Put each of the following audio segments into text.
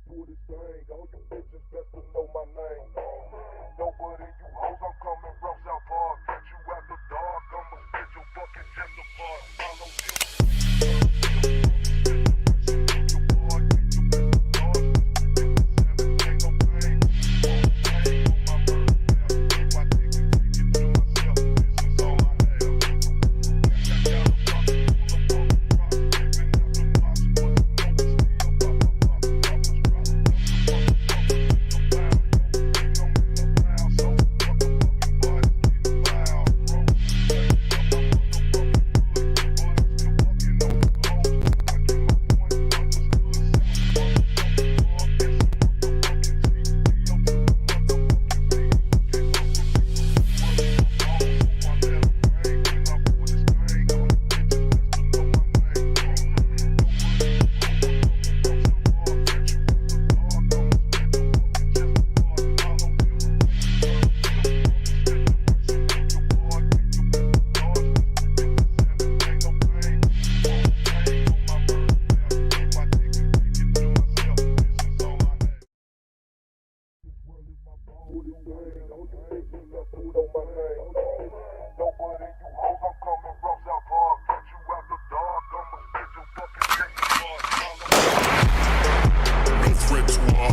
pull this thing. All you bitches best to know my name. Nobody you hoes, I'm coming from South Park. Catch you after dark, I'ma spit your fucking chest apart. Follow you.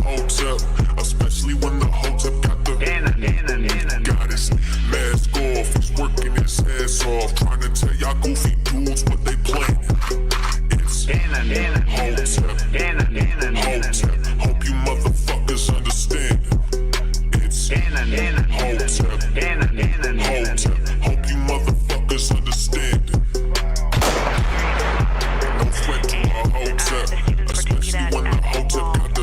Hotep, especially when the Hotep got the goddess mask off. He's working his ass off, trying to tell y'all goofy dudes what they planning. It's Hotep, Hotep. Hope you motherfuckers understand. It's Hotep, Hotep. Hope you motherfuckers understand. No threat to a Hotep, especially when the Hotep got the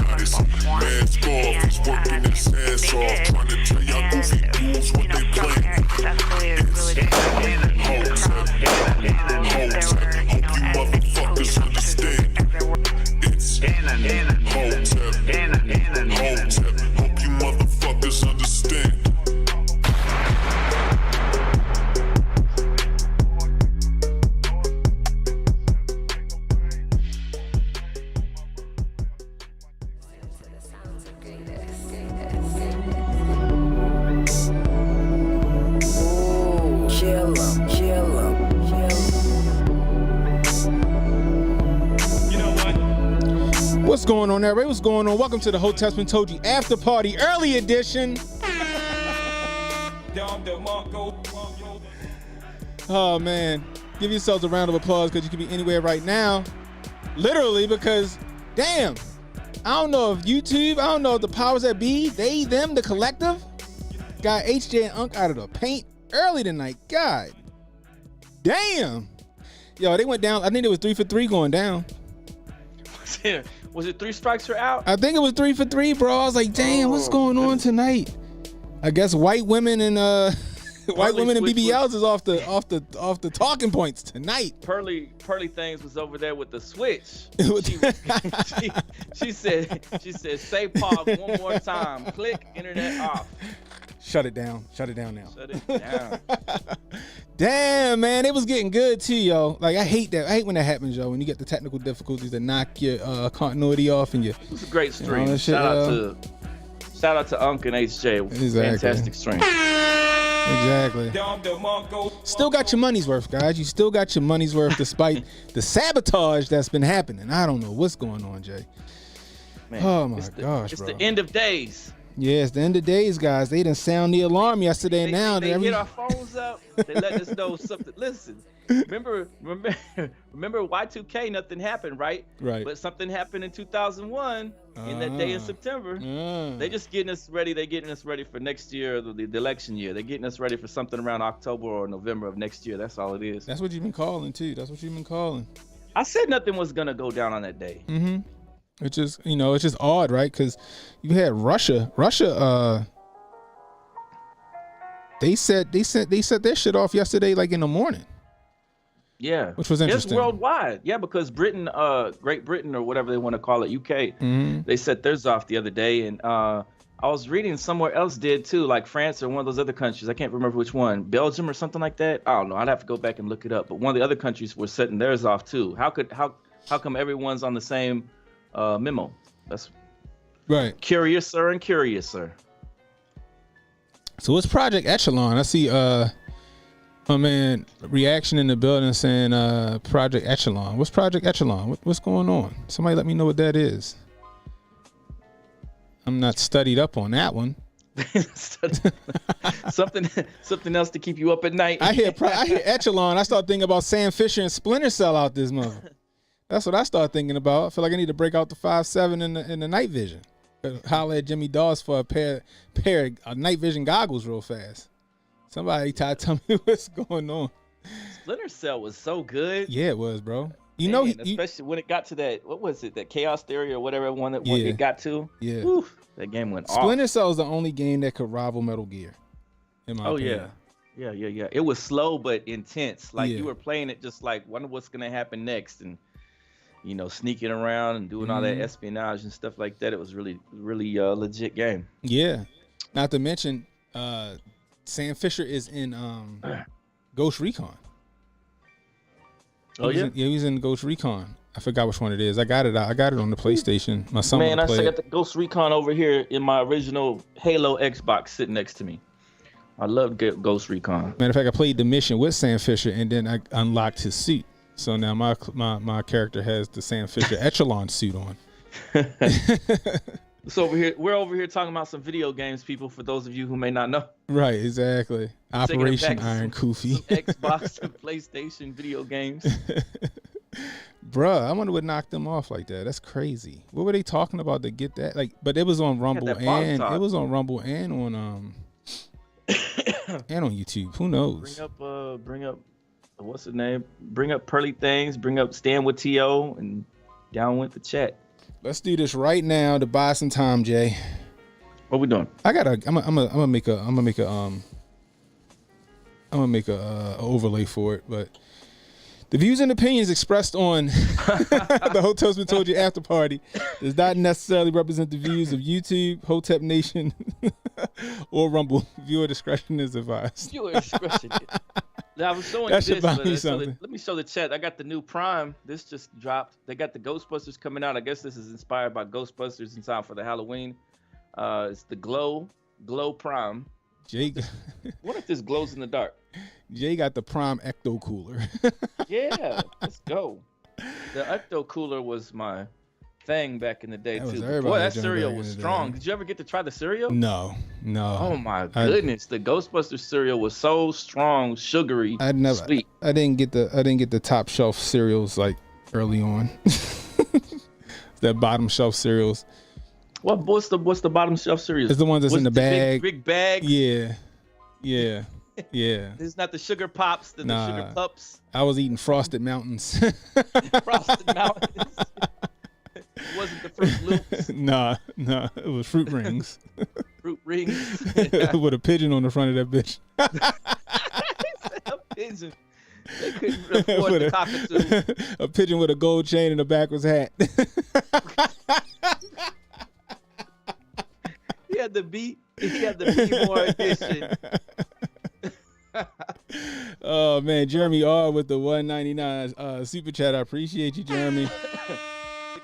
goddess mask off. He's working his ass off, trying to tell y'all goofy dudes what they planning. It's Hotep, Hotep. Hope you motherfuckers understand. It's Hotep, Hotep. Hope you motherfuckers understand. What's going on, everybody? What's going on? Welcome to the Hotep Been Told You After Party Early Edition. Oh, man. Give yourselves a round of applause because you could be anywhere right now. Literally, because, damn, I don't know if YouTube, I don't know if the powers that be, they, them, the collective, got HJ and Unc out of the paint early tonight. God damn. Yo, they went down. I think it was 3 for 3 going down. Was it 3 strikes or out? I think it was 3 for 3, bro. I was like, damn, what's going on tonight? I guess white women and white women and BBLs is off the talking points tonight. Pearly Things was over there with the switch. She said, say pause one more time. Click, internet off. Shut it down. Shut it down now. Shut it down. Damn, man, it was getting good too, yo. Like, I hate that. I hate when that happens, yo. When you get the technical difficulties that knock your continuity off and you. It was a great stream. Shout out to Unc and HJ. Exactly. Fantastic stream. Exactly. Still got your money's worth, guys. You still got your money's worth despite the sabotage that's been happening. I don't know what's going on, Jay. Man, oh my gosh, it's bro. the end of days. Yeah, it's the end of days, guys. They didn't sound the alarm yesterday. Now they hit our phones up. They let us know something. Listen, remember Y2K? Nothing happened, right? Right. But something happened in 2001 in that day in September. They just getting us ready. They're getting us ready for next year, the election year. They're getting us ready for something around October or November of next year. That's all it is. That's what you've been calling too. That's what you've been calling. I said nothing was gonna go down on that day. Mm-hmm. It's just, it's just odd, right? Because you had Russia, they set their shit off yesterday, like in the morning. Yeah, which was interesting. It's worldwide. Yeah, because Britain, Great Britain, or whatever they want to call it, UK, they set theirs off the other day, and I was reading somewhere else did too, like France or one of those other countries. I can't remember which one, Belgium or something like that. I don't know. I'd have to go back and look it up. But one of the other countries were setting theirs off too. How come everyone's on the same memo. That's right. Curiouser and Curiouser. So what's Project Echelon? I see my man reaction in the building saying Project Echelon. What's Project Echelon? What's going on? Somebody let me know what that is. I'm not studied up on that one. something else to keep you up at night. I hear Echelon. I start thinking about Sam Fisher and Splinter Cell out this mother. That's what I start thinking about. I feel like I need to break out the 5.7 in the night vision. Holler at Jimmy Dawes for a pair of night vision goggles real fast. Somebody tell me what's going on. Splinter Cell was so good. Yeah, it was, bro. Especially when it got to that, what was it, that Chaos Theory or whatever one that it got to. Yeah. Oof, that game went off. Splinter Cell is the only game that could rival Metal Gear, in my opinion. Yeah. It was slow but intense. Like you were playing it just like, wonder what's gonna happen next, and sneaking around and doing all that espionage and stuff like that. It was really legit game. Yeah. Not to mention, Sam Fisher is in Ghost Recon. He's in Ghost Recon. I forgot which one it is. I got it on the PlayStation. My son I still got the Ghost Recon over here in my original Halo Xbox sitting next to me. I love Ghost Recon. Matter of fact, I played the mission with Sam Fisher, and then I unlocked his suit. So now my character has the Sam Fisher Echelon suit on. So we're over here talking about some video games, people, for those of you who may not know. Right, exactly. Operation Iron Koofy. Xbox and PlayStation video games. Bruh, I wonder what knocked them off like that. That's crazy. What were they talking about to get that? But it was on Rumble and on and on YouTube. Who knows? Bring up what's the name? Bring up Pearly Things, bring up Stand with T.O. and down went the chat. Let's do this right now to buy some time, Jay. What we doing? I'm gonna make a overlay for it, but the views and opinions expressed on the Hotep's Been Told You after party does not necessarily represent the views of YouTube, Hotep Nation, or Rumble. Viewer discretion is advised. Viewer discretion. Now, I was showing that you this. Let me show the chat. I got the new Prime. This just dropped. They got the Ghostbusters coming out. I guess this is inspired by Ghostbusters in time for the Halloween. It's the Glow Prime. Jay, what if this glows in the dark? Jay got the Prime Ecto Cooler. Yeah, let's go. The Ecto Cooler was my thing back in the day too. Boy, that cereal was strong. Did you ever get to try the cereal? No. Oh my goodness, the Ghostbusters cereal was so strong, sugary, sweet. I didn't get the top shelf cereals like early on. That bottom shelf cereals. What's the bottom shelf cereals? It's the ones that's in the bag. Big bag. Yeah. This is not the sugar pops, the sugar pups. I was eating Frosted Mountains. Frosted Mountains. It wasn't the Fruit Loops. Nah, it was Fruit Rings. Fruit Rings. With a pigeon on the front of that bitch. A pigeon. They couldn't afford the cockatoo. A pigeon with a gold chain and a backwards hat. He had the B-more edition. Oh man, Jeremy R with the $1.99 super chat. I appreciate you, Jeremy.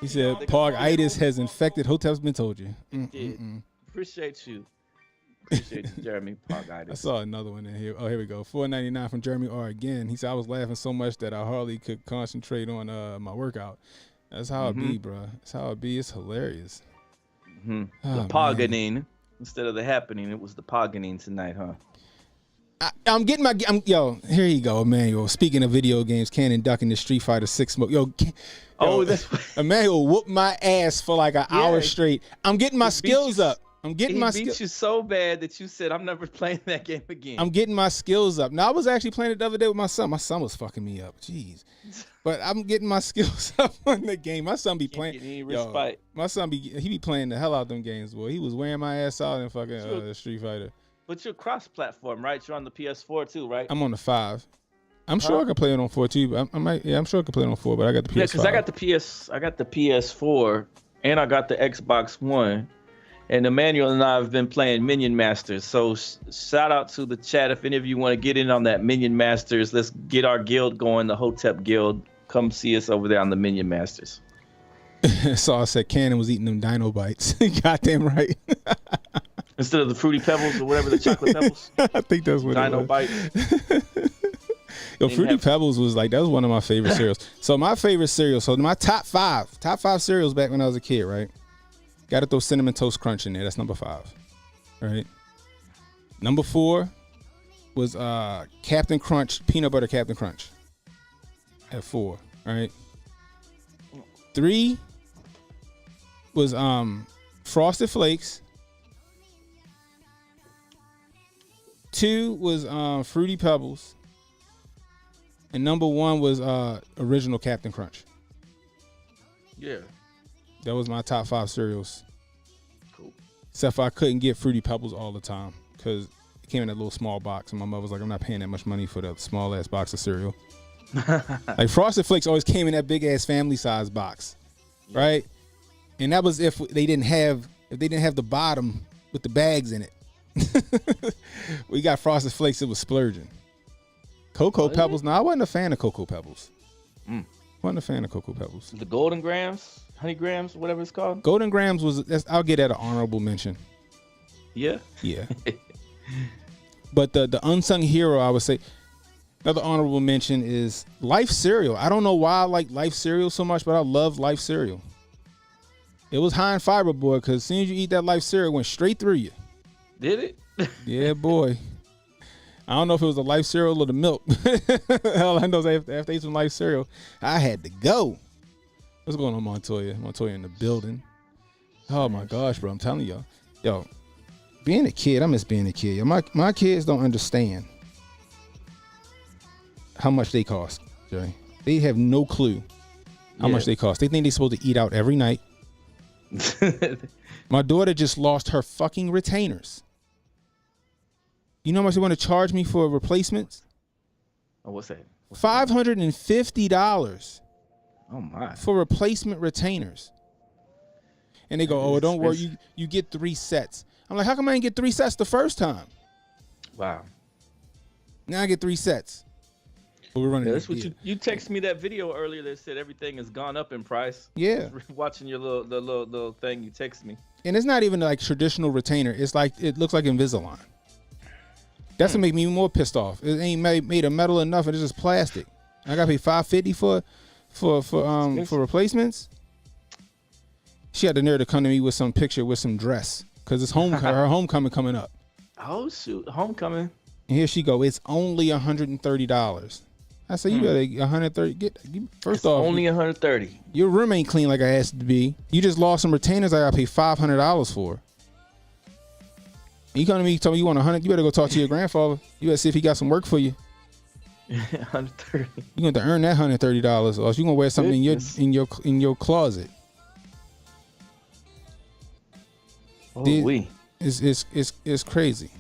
He said Pog-itis has infected Hotep's Been Told You. Appreciate you, Jeremy. Pog-itis. I saw another one in here. Oh, here we go. $4.99 from Jeremy R again. He said I was laughing so much that I hardly could concentrate on my workout. That's how it be, bro. That's how it be. It's hilarious. The Poganine instead of the happening. It was the Poganine tonight, huh? I'm getting here you go, Emmanuel. Speaking of video games, Cannon ducking the Street Fighter 6 smoke. Emmanuel whooped my ass for like an hour straight. I'm getting my skills up. He beat you so bad that you said, I'm never playing that game again. I'm getting my skills up. Now, I was actually playing it the other day with my son. My son was fucking me up. Jeez. But I'm getting my skills up on the game. My son be playing. My son be playing the hell out of them games, boy. He was wearing my ass out in fucking Street Fighter. But you're cross-platform, right? You're on the PS4 too, right? I'm on the 5. I'm sure I can play it on 4 too. But I'm sure I can play it on 4. But I got the PS5. Yeah, because I got the PS4 and I got the Xbox One. And Emmanuel and I have been playing Minion Masters. So shout out to the chat. If any of you want to get in on that Minion Masters, let's get our guild going, the Hotep Guild. Come see us over there on the Minion Masters. So I said Cannon was eating them Dino Bites. Goddamn right. Instead of the Fruity Pebbles or whatever, the chocolate pebbles. I think that's what Dino it was. Bites. Yo, Fruity Pebbles was like, that was one of my favorite cereals. So my favorite cereal, so my top five cereals back when I was a kid, right? Got to throw Cinnamon Toast Crunch in there. That's number 5, right? Number 4 was Captain Crunch, peanut butter Captain Crunch at 4, right? 3 was Frosted Flakes. 2 was Fruity Pebbles. And number 1 was original Captain Crunch. Yeah. That was my top 5 cereals. Cool. Except for I couldn't get Fruity Pebbles all the time because it came in that little small box, and my mother was like, I'm not paying that much money for that small ass box of cereal. Like Frosted Flakes always came in that big ass family size box, right? And that was if they didn't have the bottom with the bags in it. We got Frosted Flakes, it was splurging. Cocoa Pebbles. No, I wasn't a fan of Cocoa Pebbles. Wasn't a fan of Cocoa Pebbles. The Golden Grams, Honey Grams, whatever it's called. Golden Grams I'll get at an honorable mention. Yeah. Yeah. But the unsung hero, I would say, another honorable mention is Life cereal. I don't know why I like Life cereal so much, but I love Life cereal. It was high in fiber, boy, because as soon as you eat that Life cereal, it went straight through you. Did it? Yeah, boy. I don't know if it was the Life cereal or the milk. All I know is after I ate some Life cereal, I had to go. What's going on, Montoya? Montoya in the building. Oh my gosh, bro! I'm telling y'all, yo, being a kid, I miss being a kid. Yo, my kids don't understand how much they cost, Jay. They have no clue how much they cost. They think they're supposed to eat out every night. My daughter just lost her fucking retainers. You know how much they want to charge me for replacements? Oh, what's that? $550. Oh my! For replacement retainers. And they go, oh, don't worry, you get 3 sets. I'm like, how come I didn't get 3 sets the first time? Wow. Now I get 3 sets. But we're running. Yeah, that's what you texted me that video earlier that said everything has gone up in price. Yeah. Watching your little thing you texted me. And it's not even like traditional retainer. It's like, it looks like Invisalign. That's what make me more pissed off. It ain't made of metal enough, and it's just plastic. I gotta pay $550 for replacements. She had the nerve to come to me with some picture with some dress because it's her homecoming coming up. Oh shoot, homecoming! And here she go. It's only $130. I said, you better 130. First off, only 130. Your room ain't clean like I asked it to be. You just lost some retainers. I gotta pay $500 for. You come to me, tell me you want 100. You better go talk to your grandfather. You better see if he got some work for you. 130. You going to earn that $130, or else you gonna wear something in your closet. Oh, it's crazy.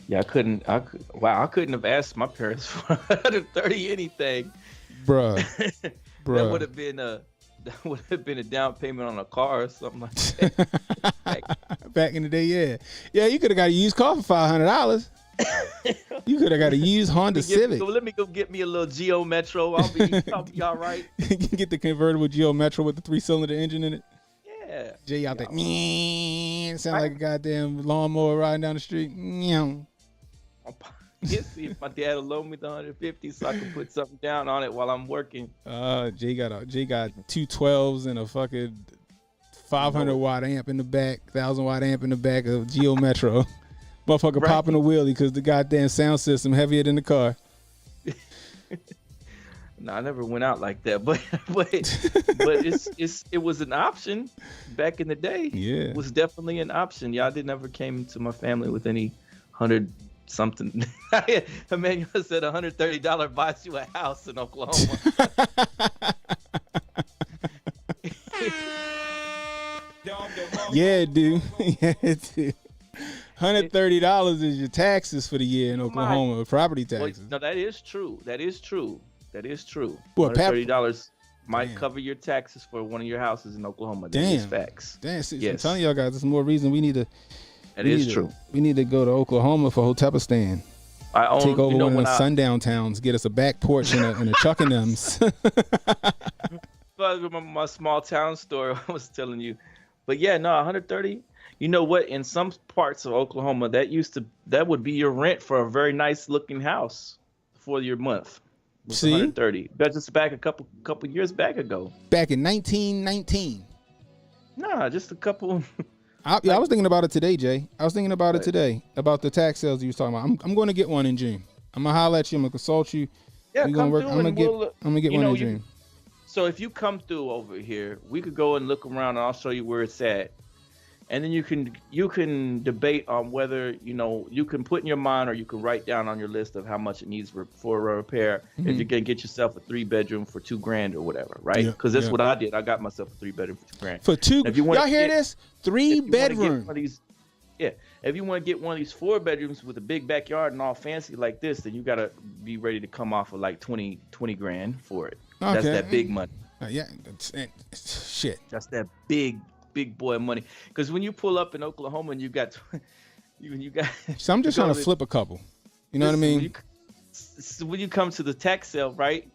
Yeah, I couldn't have asked my parents for 130 anything, bruh. That would have been a down payment on a car or something like that. Back in the day, yeah. You could have got a used car for $500. You could have got a used Honda Civic. Let me go get me a little Geo Metro. I'll be all right. Get the convertible Geo Metro with the 3-cylinder engine in it. Yeah. Jay out there, sound like a goddamn lawnmower riding down the street. See if my dad will loan me the 150 so I can put something down on it while I'm working. Jay got 2 12s and a fucking 500 watt amp in the back, 1,000 watt amp in the back of Geo Metro. Motherfucker popping a wheelie because the goddamn sound system heavier than the car. No, I never went out like that, but it was an option back in the day. Yeah, it was definitely an option. Y'all never came to my family with any 100 something. Emmanuel said $130 buys you a house in Oklahoma. Yeah, dude. Yeah, dude. $130 is your taxes for the year in Oklahoma, property taxes. No, that is true. Well, $130 might cover your taxes for one of your houses in Oklahoma. That is facts. Damn, see, I'm telling y'all guys, there's more reason we need to. That is true. We need to go to Oklahoma for Hotepistan. Take over one of the sundown towns, get us a back porch and a Chuck and M's. But reminds me of my small town story I was telling you. But yeah, no, 130. You know what? In some parts of Oklahoma, that would be your rent for a very nice looking house for your month. Was See? 130. That's just back a couple years back ago. Back in 1919. Nah, just a couple. I was thinking about it today, Jay. I was thinking about it today, about the tax sales you was talking about. I'm going to get one in June. I'm gonna holler at you. I'm gonna consult you. Yeah, I'm come gonna through. I'm gonna get one in June. So if you come through over here, we could go and look around, and I'll show you where it's at. And then you can debate on whether, you can put in your mind, or you can write down on your list of how much it needs for a repair. If you can get yourself a 3-bedroom for $2,000 or whatever, right? Because that's what I did. I got myself a 3-bedroom for $2,000. For two, if you y'all hear this? 3-bedroom. If you want to get one of these 4 bedrooms with a big backyard and all fancy like this, then you gotta be ready to come off of like $20,000 for it. Okay. That's that big money. Shit. That's that big boy money. Because when you pull up in Oklahoma and you got. So I'm just trying to flip a couple. You know what I mean? When you come to the tax sale, right?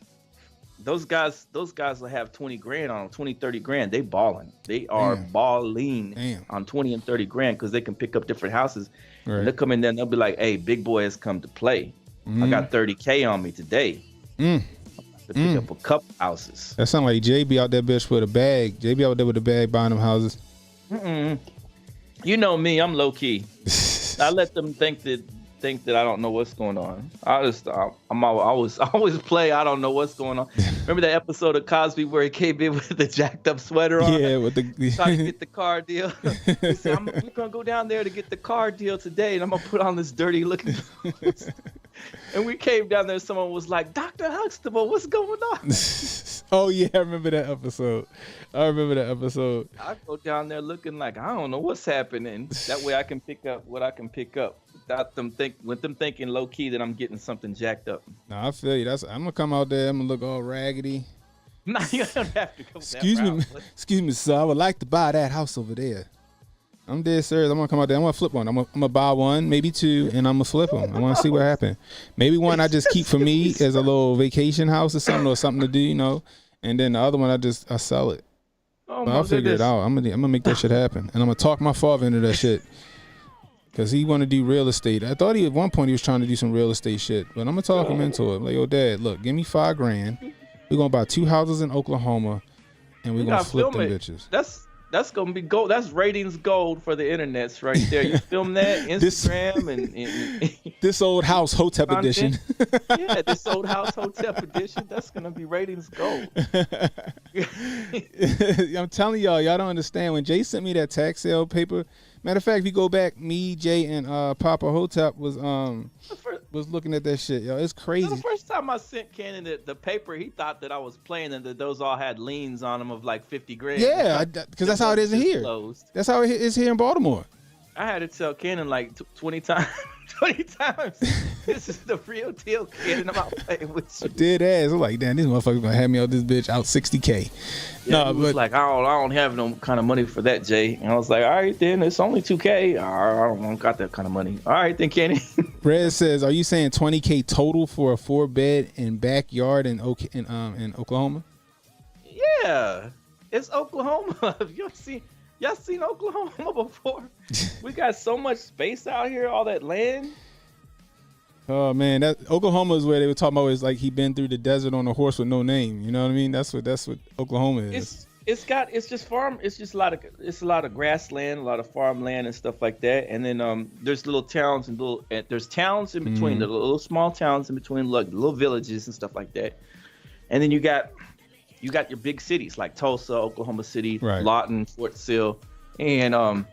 Those guys will have $20,000 on them, $20,000-$30,000. They balling. They are balling on $20,000 and $30,000 because they can pick up different houses. Right. And they'll come in there and they'll be like, "Hey, big boy has come to play. I got $30,000 on me today. To pick up a couple houses." That sound like Jay be out there, bitch, with a bag. Jay be out there with a bag buying them houses. You know me, I'm low key. I let them think that I don't know what's going on. I'm always play. I don't know what's going on. Remember that episode of Cosby where he came in with the jacked up sweater on? Yeah, with the trying to get the car deal. He said, "We're gonna go down there to get the car deal today, and I'm gonna put on this dirty looking." And we came down there. Someone was like, "Dr. Huxtable, what's going on?" Oh yeah, I remember that episode. I go down there looking like I don't know what's happening. That way I can pick up what I can pick up. Without them thinking low key that I'm getting something jacked up. No, I feel you. I'm gonna come out there. I'm gonna look all raggedy. No, you don't have to go. Excuse me, sir. I would like to buy that house over there. I'm dead serious. I'm gonna come out there. I'm gonna flip one. I'm gonna buy one, maybe 2, and I'm gonna flip them. I want to see what happens. Maybe one I just keep for me as a little vacation house or something to do, And then the other one I sell it. Oh, I'll figure it out. I'm gonna make that shit happen, and I'm gonna talk my father into that shit. Cause he want to do real estate. I thought at one point he was trying to do some real estate shit, but I'm gonna talk him into it. Like, yo, Dad, look, give me $5,000. We're gonna buy 2 houses in Oklahoma, and we're gonna flip them bitches. That's gonna be gold. That's ratings gold for the internets right there. You film that Instagram and this old house Hotep edition. Yeah, this old house Hotep edition. That's gonna be ratings gold. I'm telling y'all don't understand. When Jay sent me that tax sale paper. Matter of fact, if you go back, me, Jay, and Papa Hotep was looking at that shit, yo. It's crazy. The first time I sent Cannon the paper, he thought that I was playing and that those all had liens on them of like $50,000. Yeah, because that's how it is here. That's how it is here in Baltimore. I had to tell Cannon like 20 times. 20 times. This is the real deal, Cannon. I'm out playing with you. Dead ass. I'm like, damn, these motherfuckers gonna have me out this bitch out $60K. Yeah, he was like, I don't have no kind of money for that, Jay. And I was like, all right, then it's only $2K. I don't got that kind of money. All right, then, Kenny. Red says, are you saying $20K total for a 4-bed and backyard in Oklahoma? Yeah, it's Oklahoma. Y'all seen Oklahoma before? We got so much space out here, all that land. Oh man, that Oklahoma is where they were talking about. Is like he been through the desert on a horse with no name. You know what I mean? That's what Oklahoma is. It's just farm. It's just a lot of grassland, a lot of farmland and stuff like that. And then there's little towns and there's towns in between, the little small towns in between, like little villages and stuff like that. And then you got your big cities like Tulsa, Oklahoma City, right. Lawton, Fort Sill, and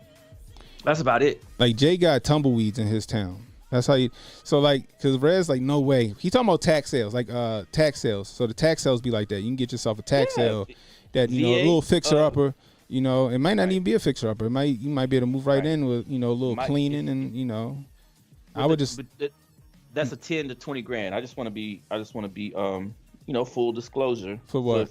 that's about it. Like Jay got tumbleweeds in his town. That's how you. So like, cause Red's like, no way. He talking about tax sales, like tax sales. So the tax sales be like that. You can get yourself a tax sale that a little fixer upper. It might not even be a fixer upper. You might be able to move right in with a little cleaning and I would just. That's a 10 to 20 grand. I just want to be full disclosure. For what?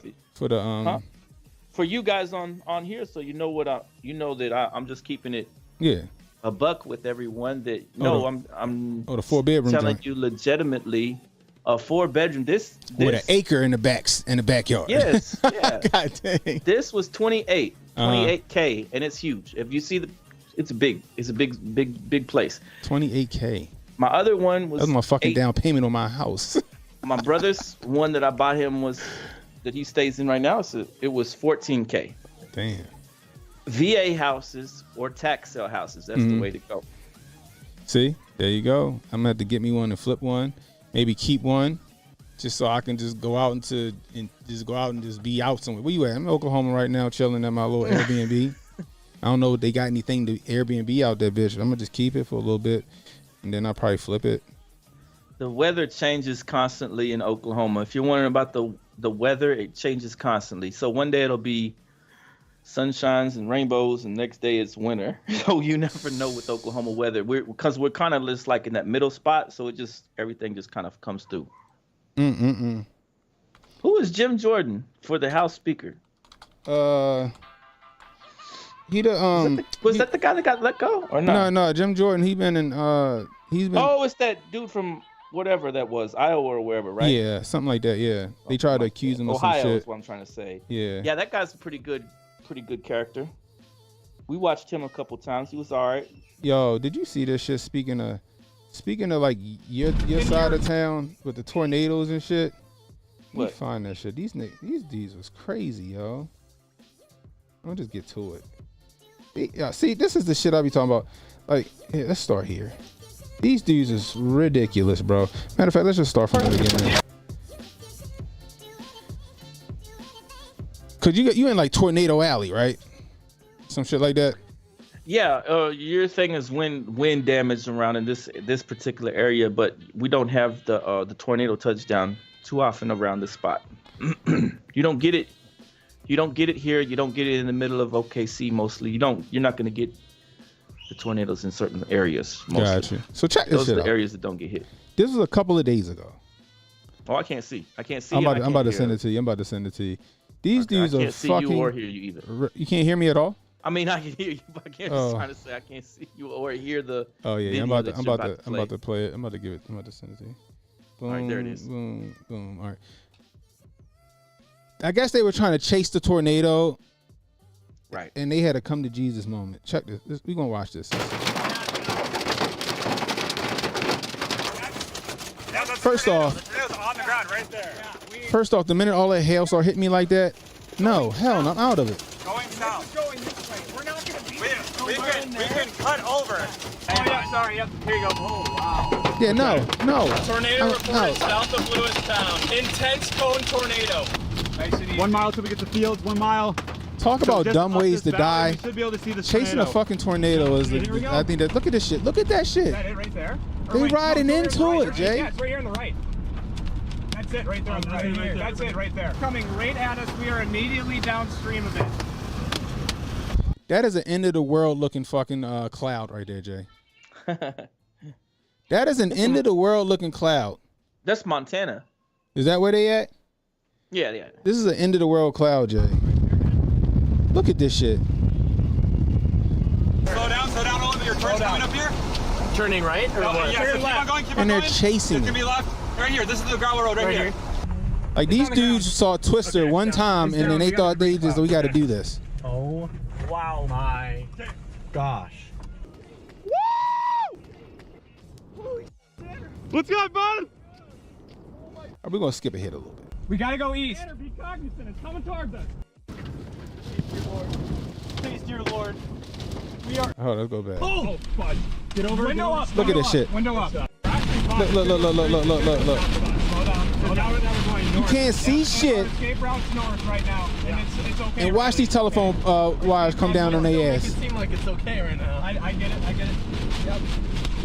For you guys on here, so you know that I'm just keeping it. Yeah. A buck with everyone that I'm the 4-bedroom telling joint. you legitimately A 4-bedroom. This with an acre in the backyard. Yes. Yeah. God dang. This was 28K, and it's huge. If you see it's a big place. 28K. My other one was that's my fucking down payment on my house. My brother's one that I bought him that he stays in right now. So it was 14K. Damn. VA houses or tax sale houses. That's the way to go. See, there you go. I'm gonna have to get me one and flip one, maybe keep one, just so I can just go out and just be out somewhere. Where you at? I'm in Oklahoma right now, chilling at my little Airbnb. I don't know if they got anything to Airbnb out there, bitch. I'm gonna just keep it for a little bit, and then I'll probably flip it. The weather changes constantly in Oklahoma. If you're wondering about the weather, it changes constantly. So one day it'll be sunshines and rainbows, and next day it's winter. So you never know with Oklahoma weather. Because we're kind of just like in that middle spot, so everything just kind of comes through. Who is Jim Jordan for the House Speaker? He the was that the guy that got let go or not? No, Jim Jordan. He's been. Oh, it's that dude from whatever that was, Iowa or wherever, right? Yeah, something like that. Yeah, they tried to accuse him of some shit. Ohio is what I'm trying to say. Yeah, that guy's a pretty good character. We watched him a couple times. He was all right. Yo, did you see this shit? Speaking of like your side of town with the tornadoes and shit. Let me find that shit. These dudes was crazy, yo. I'll just get to it. Yeah, see, this is the shit I be talking about. Like, yeah, let's start here. These dudes is ridiculous, bro. Matter of fact, let's just start from the beginning. Cause you in like Tornado Alley, right? Some shit like that. Yeah, your thing is wind damage around in this particular area, but we don't have the tornado touchdown too often around this spot. You don't get it. You don't get it here. You don't get it in the middle of OKC mostly. You're not gonna get the tornadoes in certain areas mostly. Gotcha. So check this shit out. Those are the areas that don't get hit. This was a couple of days ago. Oh, I can't see. I'm about to send it to you. These dudes are fucking. I can't see you or hear you either. You can't hear me at all? I mean, I can hear you, but I can't just trying to say I can't see you or hear the. Oh yeah, I'm about to play it. I'm about to send it to you. Boom, all right, there it is. Boom, boom. All right. I guess they were trying to chase the tornado. Right. And they had a come to Jesus moment. Check this. We're gonna watch this. First off, on the ground right there. The minute all that hail started hitting me like that, no, hell no, I'm out of it. Going south. Going this way. We're not gonna be we can cut over. Oh yeah, sorry. Yep. Here you go. Oh wow. Yeah, no. Tornado reported south of Lewistown. Intense cone tornado. Nice and easy. 1 mile till we get to fields. 1 mile. Talk about dumb ways to die. We should be able to see the Chasing a fucking tornado is. I think that. Look at this shit. Look at that shit. Is that it right there? They riding into it, Jay. Yeah, it's right here on the right. That's it right there on the right. That's it right there. Coming right at us. We are immediately downstream of it. That is an end of the world looking fucking cloud right there, Jay. That is an end of the world looking cloud. That's Montana. Is that where they at? Yeah. This is an end of the world cloud, Jay. Look at this shit. Slow down all of your turns coming up here. Turning right or what? Yeah, so keep on going. And they're chasing It's gonna be left. Right here. This is the gravel road right here. Like these dudes saw Twister one time and then they thought we got to do this. Oh, wow, my gosh. Woo! What's up, bud? We're gonna skip ahead a little bit. We gotta go east. Be cognizant. It's coming towards us. Please, dear Lord. We are. Oh, let's go back. Oh, fudge. Get over. Window up. Look at this shit. Window up. Look. You can't see shit. Escape routes north right now, and it's okay. And watch these telephone wires come down on their ass. It seem like it's okay right now. I get it. Yep.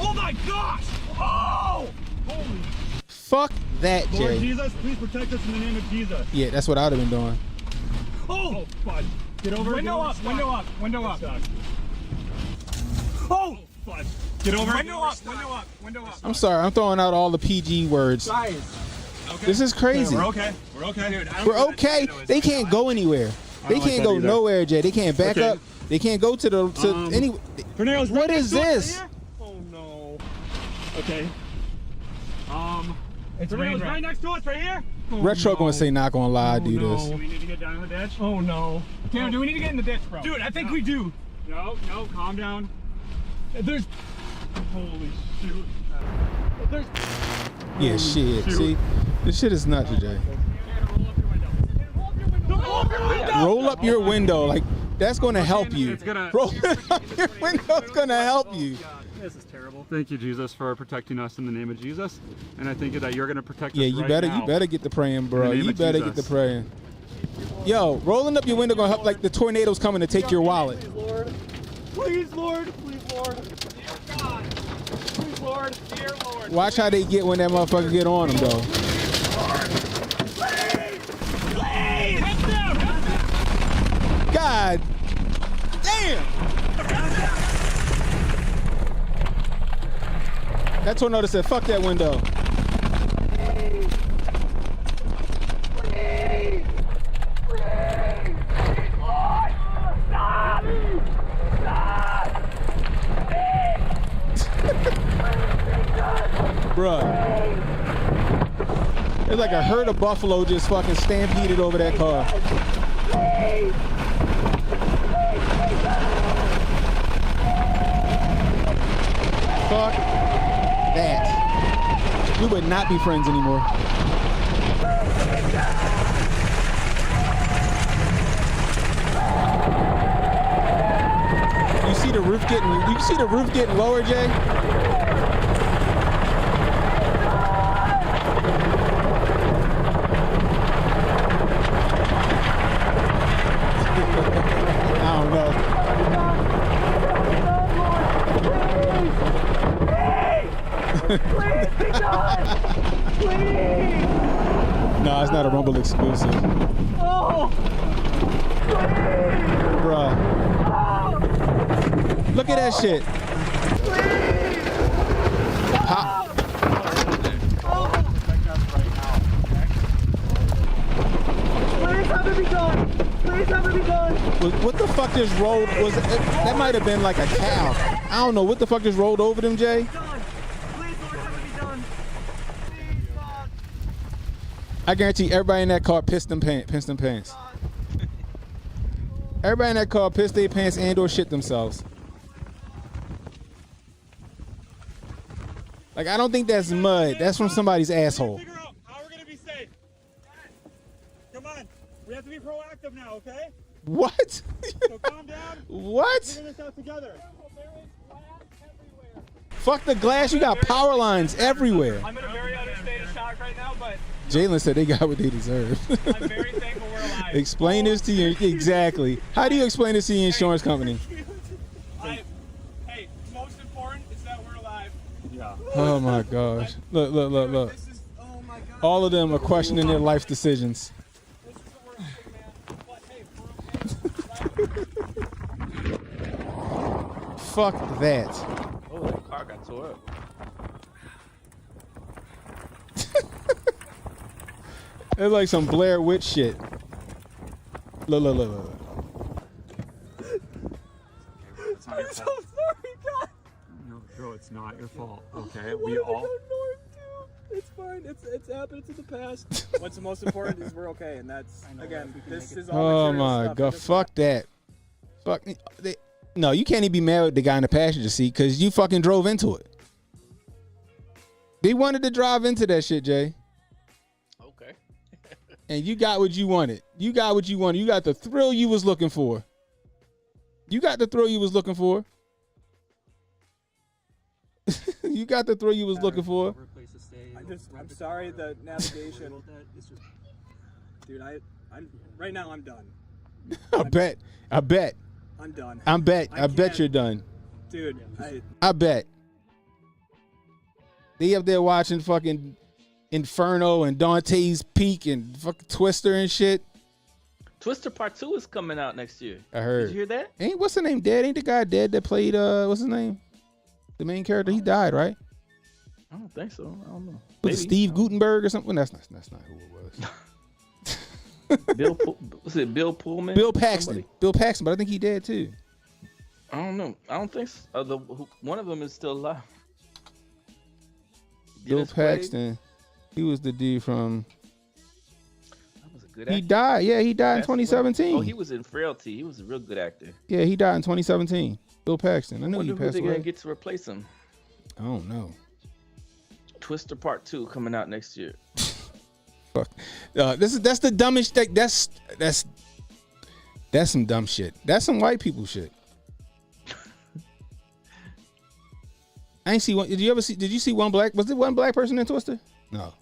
Oh my gosh! Oh! Holy. Fuck that, Lord Jay. Jesus, please protect us in the name of Jesus. Yeah, that's what I'd have been doing. Oh, fudge. Get over. Window up. Oh, fudge. Get over. Window up. I'm sorry, I'm throwing out all the PG words. Okay. This is crazy. We're okay. Dude, we're okay. They can't go anywhere. They can't go nowhere, Jay. They can't back up. They can't go to any. What is this? Oh no. Okay. It's right next to us, right here. Oh, Retro gonna say not gonna lie, do this. Do we need to get down in the ditch? Oh no. Dude, do we need to get in the ditch, bro? Dude, I think we do. No, calm down. There's... Holy shoot. There's... Yeah, shit. shoot. See, this shit is nuts, Jay. Roll up your window, like that's gonna help you. Rolling up your window is gonna help you. This is terrible. Thank you, Jesus, for protecting us in the name of Jesus, and I think that you're gonna protect us. Yeah, you better get the praying, bro. You better get the praying. Yo, rolling up your window gonna help, like the tornado's coming to take your wallet. Please, Lord. Please, Lord. Dear God. Please, Lord. Dear Lord. Watch how they get when that motherfucker get on them, though. God damn! That tornado said, fuck that window. Bruh. It's like a herd of buffalo just fucking stampeded over that car. Fuck that. We would not be friends anymore. You see the roof getting lower, Jay? I don't know. Please be done! Please! No, it's not a Rumble exclusive. Oh! Please! Bruh. Oh! Look at that shit. Please! Pop. Please have it be done! Please have it be done! What the fuck just rolled? That might have been like a cow. I don't know what the fuck just rolled over them, Jay. I guarantee everybody in that car pissed them pants. Everybody in that car pissed their pants and or shit themselves. Like, I don't think that's mud. That's from somebody's asshole. Figure out how we're gonna be safe. Come on, we have to be proactive now, okay? What? So calm down. What? Figure this out together. Fuck the glass. You got power lines everywhere. I'm in a very understated shock right now, but Jalen said they got what they deserve. I'm very thankful we're alive. Explain this to you. Exactly. How do you explain this to your insurance company? Hey, most important is that we're alive. Yeah. Oh my gosh. Look. This is, oh my God. All of them are questioning their life decisions. This is the worst thing, man. But hey, we're okay. Fuck that. Oh, that car got tore up. It's like some Blair Witch shit. Look. I'm so sorry, God. No, bro, it's not your fault. Okay, we all. It's fine. It's happened. It's in the past. What's the most important is we're okay, and that's again. This is all. Oh material my stuff. god. Fuck that. Fuck. No, you can't even be mad with the guy in the passenger seat because you fucking drove into it. They wanted to drive into that shit, Jay. Okay. And you got what you wanted. You got the thrill you was looking for. You got the thrill you was looking for. You got the thrill you was looking for. I'm sorry. The navigation. Dude, I'm right now. I'm done. I bet. I'm done. I bet you're done. Dude, I bet. They up there watching fucking Inferno and Dante's Peak and fucking Twister and shit. Twister Part 2 is coming out next year. I heard. Did you hear that? Ain't what's the name dead? Ain't the guy dead that played what's his name? The main character, he died, right? I don't think so. I don't know. Was it Steve Gutenberg or something? That's not who it was. Was it Bill Pullman? Bill Paxton. Somebody? Bill Paxton, but I think he dead too. I don't know. I don't think so. One of them is still alive. Bill Dennis Quaid? Paxton. He was the dude from. That was a good He actor. died. Yeah, he died in Passed away. 2017. Oh, he was in Frailty. He was a real good actor. Yeah, he died in 2017. Bill Paxton. I knew he Wonder who passed they're away. gonna get to replace him. I don't know. Twister Part 2 coming out next year. Fuck. That's the dumbest thing. That's some dumb shit. That's some white people shit. I ain't see one. Did you see one black? Was it one black person in Twister? No.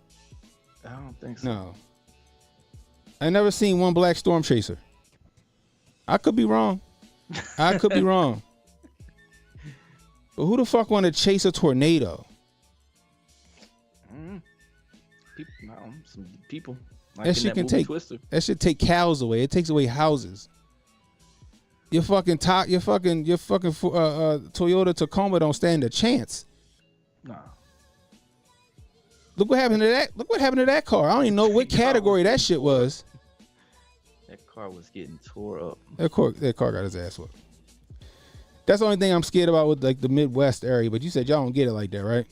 I don't think so. No. I never seen one black storm chaser. I could be wrong. I could be wrong. But who the fuck want to chase a tornado? People, no, some people. Like That shit can take. Twister. That shit take cows away. It takes away houses. Your fucking Toyota Tacoma don't stand a chance. Nah. Look what happened to that. Look what happened to that car. I don't even know what category that shit was. That car was getting tore up. That car got his ass whooped. That's the only thing I'm scared about with like the Midwest area. But you said y'all don't get it like that, right?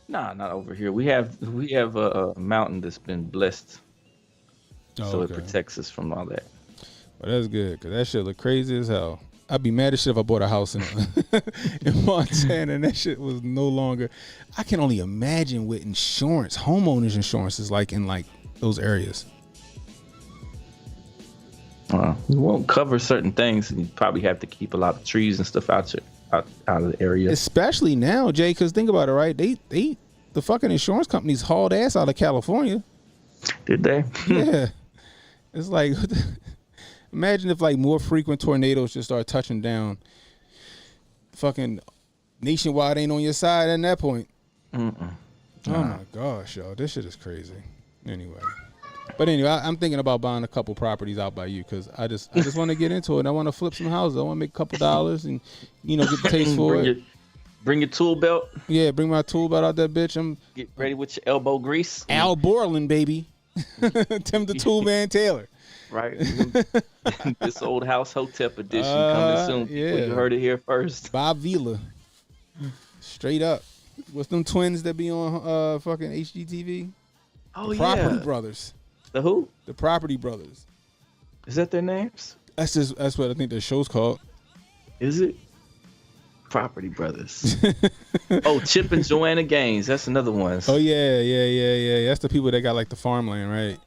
Nah, not over here. We have a mountain that's been blessed, so it protects us from all that. Well, that's good because that shit look crazy as hell. I'd be mad as shit if I bought a house in in Montana and that shit was no longer. I can only imagine what homeowners insurance is like in like those areas. We won't cover certain things, and you probably have to keep a lot of trees and stuff out of the area. Especially now, Jay, because think about it, right? The fucking insurance companies hauled ass out of California. Did they? Yeah. It's like, imagine if like more frequent tornadoes just start touching down. Fucking nationwide ain't on your side at that point. Oh my gosh, y'all. This shit is crazy. Anyway. But anyway, I'm thinking about buying a couple properties out by you because I just want to get into it. I want to flip some houses. I want to make a couple dollars and, get the taste for it. Bring your tool belt. Yeah, bring my tool belt out that bitch. Get ready with your elbow grease. Al Borland, baby. Tim the Tool Man Taylor. Right. This old house Hotep edition coming soon. Yeah. You heard it here first. Bob Vila. Straight up. What's them twins that be on fucking HGTV? Oh, the Property Brothers. The who? The Property Brothers. Is that their names? That's what I think their show's called. Is it? Property Brothers. Oh, Chip and Joanna Gaines. That's another one. Oh yeah. That's the people that got like the farmland, right?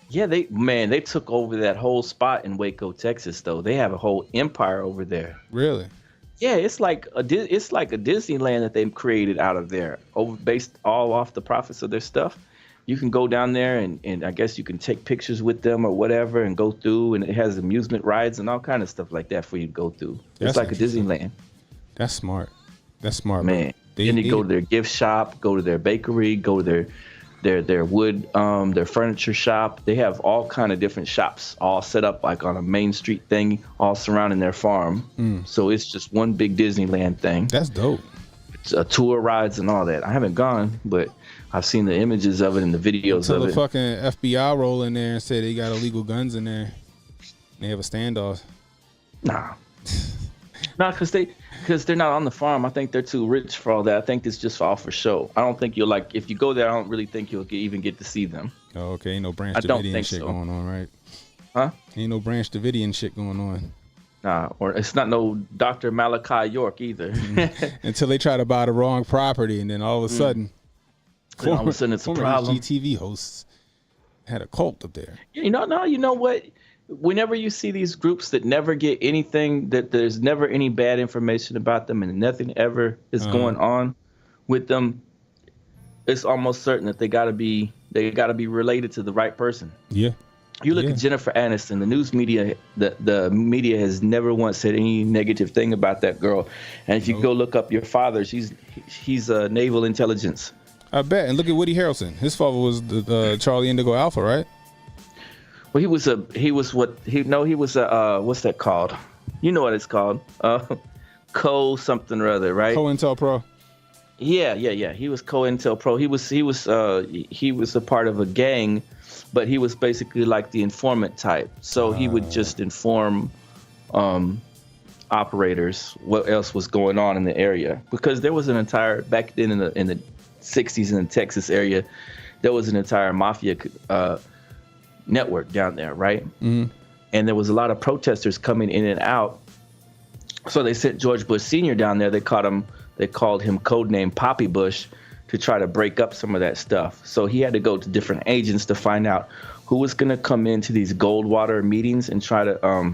Yeah, they took over that whole spot in Waco, Texas. Though they have a whole empire over there. Really? Yeah, it's like a Disneyland that they've created out of there, based all off the profits of their stuff. You can go down there and I guess you can take pictures with them or whatever and go through, and it has amusement rides and all kind of stuff like that for you to go through. It's like a Disneyland. That's smart. That's smart, man. Then you go to their gift shop, go to their bakery, go to their wood, their furniture shop. They have all kind of different shops all set up like on a main street thing, all surrounding their farm. So it's just one big Disneyland thing. That's dope. It's tour rides and all that. I haven't gone, but I've seen the images of it and the videos of it. The fucking FBI roll in there and say they got illegal guns in there. They have a standoff. Nah, because they're not on the farm. I think they're too rich for all that. I think it's just all for show. I don't think you'll if you go there, I don't really think you'll even get to see them. Oh, okay. Ain't no Branch Davidian shit going on, right? Huh? Ain't no Branch Davidian shit going on. Nah, or it's not no Dr. Malachi York either. Until they try to buy the wrong property, and then all of a sudden, all of a sudden it's a problem. HGTV hosts had a cult up there. You know what? Whenever you see these groups that never get anything, that there's never any bad information about them, and nothing ever is going on with them, it's almost certain that they gotta be related to the right person. Yeah. You look at Jennifer Aniston, the news media, the media has never once said any negative thing about that girl. And if you go look up your father, he's naval intelligence. I bet. And look at Woody Harrelson. His father was the Charlie Indigo Alpha, right? Well, he was what's that called? You know what it's called? Co something or other, right? COINTEL Pro. Yeah. He was COINTEL Pro. He was a part of a gang, but he was basically like the informant type. So he would just inform operators what else was going on in the area, because there was an entire, back then in the 60s in the Texas area, there was an entire mafia network down there, right? Mm-hmm. And there was a lot of protesters coming in and out. So they sent George Bush Sr. down there. They called him codename Poppy Bush to try to break up some of that stuff. So he had to go to different agents to find out who was going to come into these Goldwater meetings and try to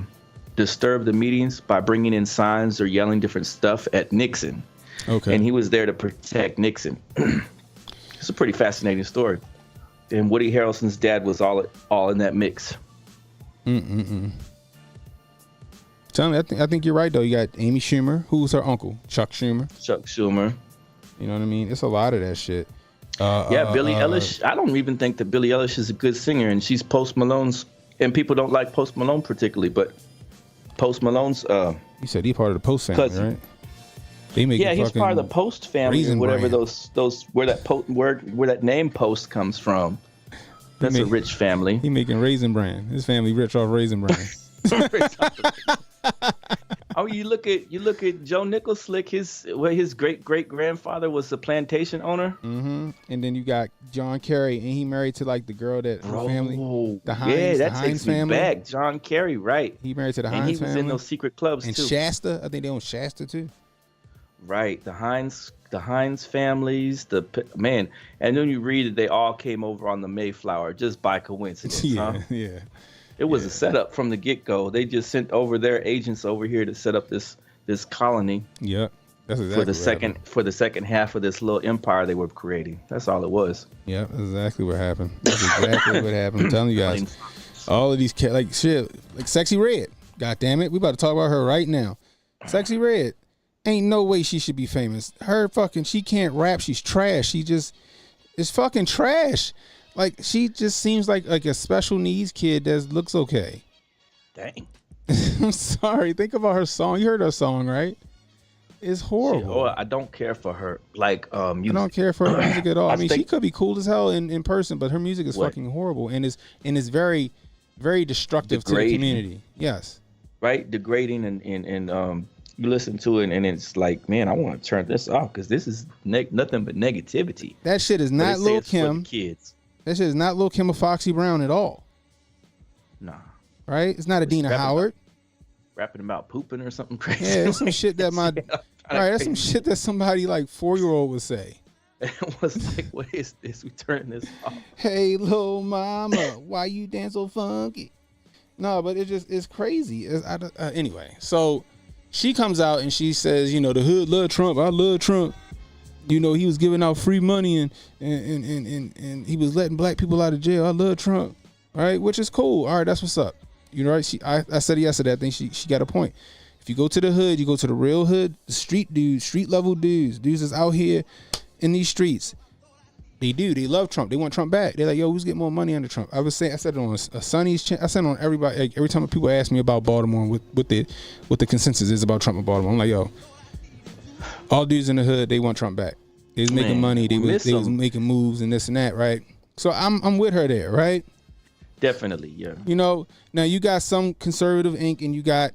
disturb the meetings by bringing in signs or yelling different stuff at Nixon. Okay. And he was there to protect Nixon. It's a pretty fascinating story. And Woody Harrelson's dad was all in that mix. Tell me, I think you're right though. You got Amy Schumer, who's her uncle, Chuck Schumer. You know what I mean? It's a lot of that shit. Billie Eilish. I don't even think that Billie Eilish is a good singer, and she's Post Malone's. And people don't like Post Malone particularly, but Post Malone's. You said he part of the Post family, cousin. Right? He's part of the Post family, or whatever brand. those where that name Post comes from. That's a rich family. He making Raisin Bran. His family rich off Raisin Bran. Oh, you look at Joe Nichols Slick. His great grandfather was a plantation owner. Mm-hmm. And then you got John Kerry, and he married to like the girl that her family, the Hines, yeah, that the Hines takes family. Me back. John Kerry, right? He married to the Hines family. And he was in those secret clubs and too. Shasta, I think they own Shasta too. Right, the Hines families, and then you read that they all came over on the Mayflower just by coincidence. Yeah. It was a setup from the get-go. They just sent over their agents over here to set up this colony. Yeah, that's exactly for the second half of this little empire they were creating. That's all it was. Yeah, that's exactly what happened. That's exactly what happened. I'm telling you guys, all of these like Sexy Red. God damn it, we about to talk about her right now. Sexy Red. Ain't no way she should be famous. She can't rap. She's trash. She just is fucking trash. Like, she just seems like a special needs kid that looks okay. Dang. I'm sorry. Think about her song. You heard her song, right? It's horrible. I don't care for her. Like, I don't care for her music at all. I mean, she could be cool as hell in person, but her music is fucking horrible and is very, very destructive to the community. Yes. Right? Degrading and you listen to it and it's like, man, I want to turn this off because this is nothing but negativity. That shit is not Lil' Kim. Kids. That shit is not Lil' Kim or Foxy Brown at all. Nah. Right? It's not Adina Howard. Rapping about pooping or something crazy. Yeah, it's some shit that that's some shit that somebody like 4-year-old would say. It was like, what is this? We turn this off. Hey, little mama, why you dance so funky? No, but it's crazy. Anyway, so she comes out and she says, the hood love Trump. I love Trump. He was giving out free money and he was letting black people out of jail. I love Trump. All right, which is cool. All right, that's what's up. Right? I said it yesterday. I think she got a point. If you go to the hood, you go to the real hood, the street dudes, street level dudes that's out here in these streets. They love Trump. They want Trump back. They're like, yo, who's getting more money under Trump? I said it on Sonny's channel. I said it on everybody. Like, every time people ask me about Baltimore, what the consensus is about Trump in Baltimore, I'm like, yo, all dudes in the hood, they want Trump back. They was making money. They was making moves and this and that, right? So I'm with her there, right? Definitely, yeah. Now you got some conservative ink and you got,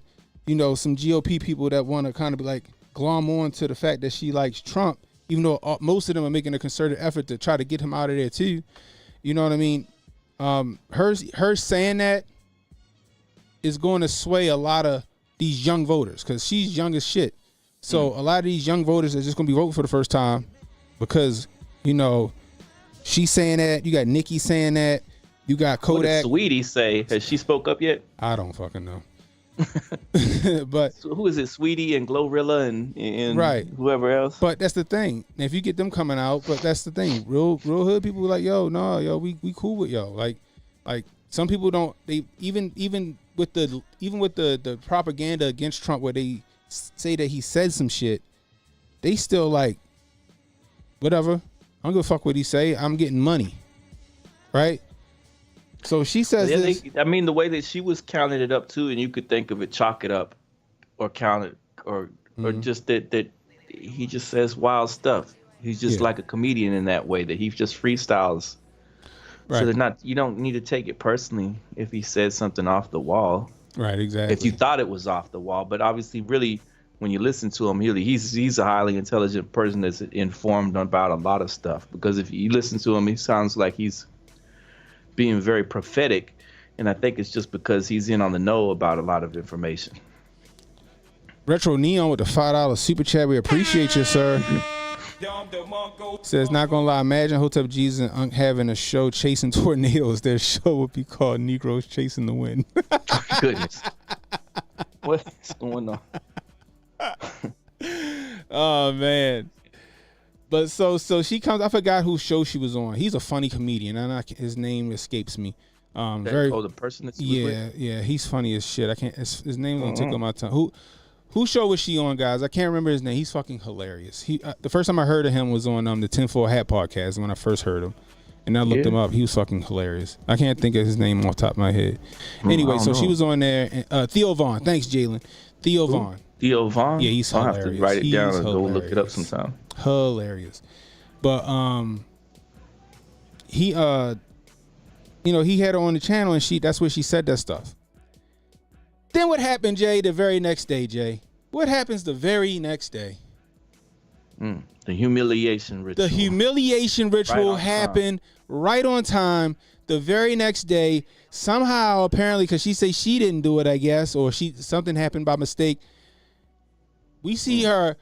some GOP people that want to kind of be like glom on to the fact that she likes Trump, even though most of them are making a concerted effort to try to get him out of there too. You know what I mean? Her saying that is going to sway a lot of these young voters because she's young as shit. So a lot of these young voters are just going to be voting for the first time because, she's saying that. You got Nikki saying that. You got Kodak. What did Sweetie say? Has she spoke up yet? I don't fucking know. But so who is it? Sweetie and Glorilla and right. Whoever else. But that's the thing. If you get them coming out, but that's the thing. Real hood people are like, yo, we cool with yo. Like some people don't. They even with the propaganda against Trump, where they say that he said some shit, they still like, whatever. I don't give a fuck what he say. I'm getting money, right? So she says this. The way that she was counting it up too, and you could think of it, chalk it up, or count it, or just that he just says wild stuff. He's just like a comedian in that way, that he just freestyles. Right. So you don't need to take it personally if he says something off the wall. Right, exactly. If you thought it was off the wall, but obviously, really, when you listen to him, he's a highly intelligent person that's informed about a lot of stuff. Because if you listen to him, he sounds like he's being very prophetic, and I think it's just because he's in on the know about a lot of information. Retro Neon with the $5 super chat. We appreciate you, sir. Says, not gonna lie, imagine Hotep Jesus and Unc having a show chasing tornadoes. Their show would be called Negroes Chasing the Wind. Goodness. What's going on? Oh man. But so she comes. I forgot whose show she was on. He's a funny comedian, and his name escapes me. The person that she was with? Yeah, he's funny as shit. I can't. His name don't tickle my tongue. Whose show was she on, guys? I can't remember his name. He's fucking hilarious. The first time I heard of him was on the Tinfoil Hat podcast when I first heard him, and I looked him up. He was fucking hilarious. I can't think of his name off the top of my head. Anyway, so she was on there. Theo Vaughn. Thanks, Jalen. Theo Vaughn. Theo Vaughn? Yeah, he's I'll hilarious. have to write it down and go look it up sometime. Hilarious. But he he had her on the channel, and that's where she said that stuff. Then what happened, Jay, the very next day, Jay? What happens the very next day? The humiliation ritual. The humiliation ritual happened right on time. The very next day, somehow, apparently, because she said she didn't do it, I guess, or something happened by mistake. We see her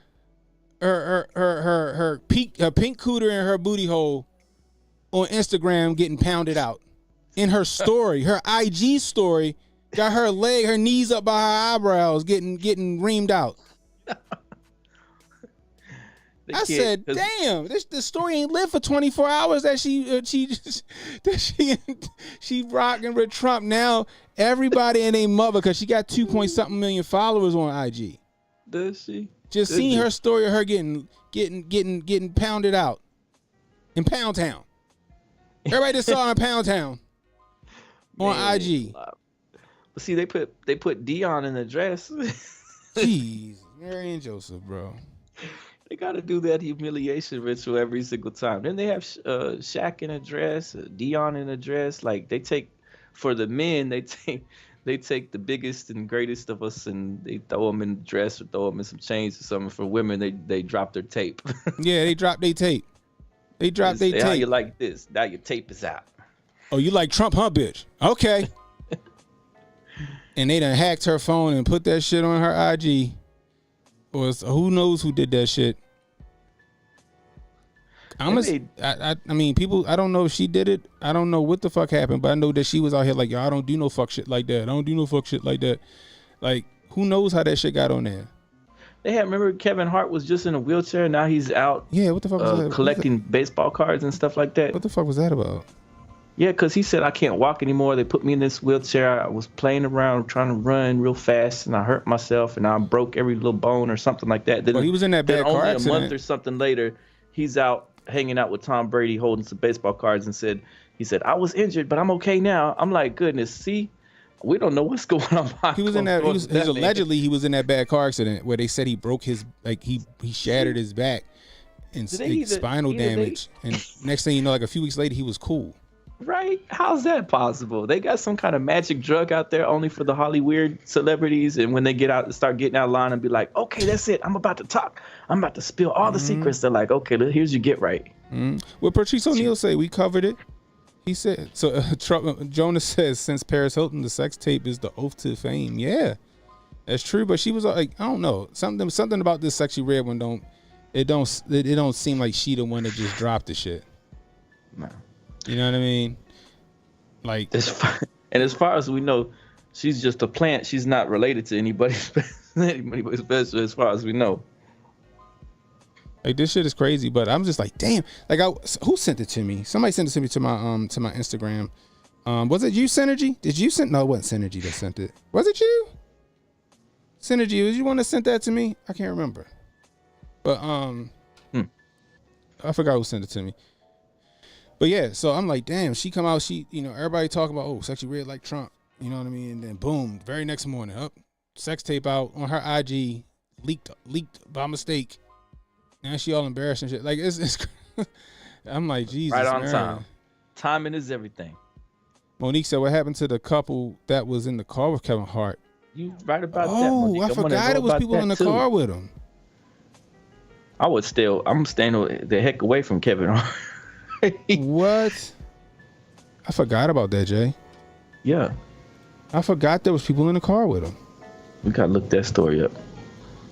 pink cooter and her booty hole on Instagram getting pounded out. In her story, her IG story, got her knees up by her eyebrows, getting reamed out. I said, "Damn, the story ain't lived for 24 hours that she rocking with Trump." Now everybody and their mother, because she got 2-point-something million followers on IG. Does she? Just seeing her story of her getting pounded out in Pound Town. Everybody just saw her in Pound Town on IG. See, they put Dion in the dress. Jeez, Mary and Joseph, bro. They got to do that humiliation ritual every single time. Then they have Shaq in a dress, Dion in a dress. Like for the men, they take the biggest and greatest of us and they throw them in the dress or throw them in some chains or something. For women, they drop their tape. Yeah, they drop their tape. They drop their tape. How you like this? Now your tape is out. Oh, you like Trump, huh, bitch? Okay. And they done hacked her phone and put that shit on her IG. Or who knows who did that shit. I mean, people, I don't know if she did it. I don't know what the fuck happened, but I know that she was out here like, yo, I don't do no fuck shit like that. I don't do no fuck shit like that. Like, who knows how that shit got on there? Remember Kevin Hart was just in a wheelchair. Now he's out. Yeah, what the fuck was that? Collecting baseball cards and stuff like that. What the fuck was that about? Yeah, because he said, I can't walk anymore. They put me in this wheelchair. I was playing around trying to run real fast, and I hurt myself, and I broke every little bone or something like that. Then, he was in that bad car accident. Only a month or something later, he's out hanging out with Tom Brady holding some baseball cards and he said, I was injured, but I'm okay now. I'm like, goodness, see? We don't know what's going on. He was in that. Allegedly, he was in that bad car accident where they said he broke his, he shattered his back and spinal damage. And next thing you know, like a few weeks later, he was cool. Right? How's that possible? They got some kind of magic drug out there only for the Hollywood celebrities, and when they start getting out of line and be like, okay, that's it. I'm about to talk. I'm about to spill all the secrets. They're like, okay, here's your get right. What Patrice O'Neal say? We covered it. He said, so Jonas says, since Paris Hilton, the sex tape is the oath to fame. Yeah, that's true. But she was like, I don't know. Something about this Sexy Red one don't seem like she the one that just dropped the shit. No. You know what I mean? Like, and as far as we know, she's just a plant. She's not related to anybody special, as far as we know. Like, this shit is crazy, but I'm just like, damn. Like, who sent it to me? Somebody sent it to me to my Instagram. Was it you, Synergy? Did you send? No, it wasn't Synergy that sent it. Was it you? Synergy, was you one that sent that to me? I can't remember. But I forgot who sent it to me. But yeah, so I'm like, damn, she come out, everybody talking about, Sexy Red like Trump, you know what I mean? And then boom, very next morning, sex tape out on her IG, leaked by mistake. Now she all embarrassed and shit. Like, it's I'm like, Jesus, right on man. time. Timing is everything. Monique said, what happened to the couple that was in the car with Kevin Hart? You right about that. Oh, I Monique. forgot it was people in the car with him. I'm staying the heck away from Kevin Hart. What? I forgot about that, Jay. Yeah. I forgot there was people in the car with him. We gotta look that story up.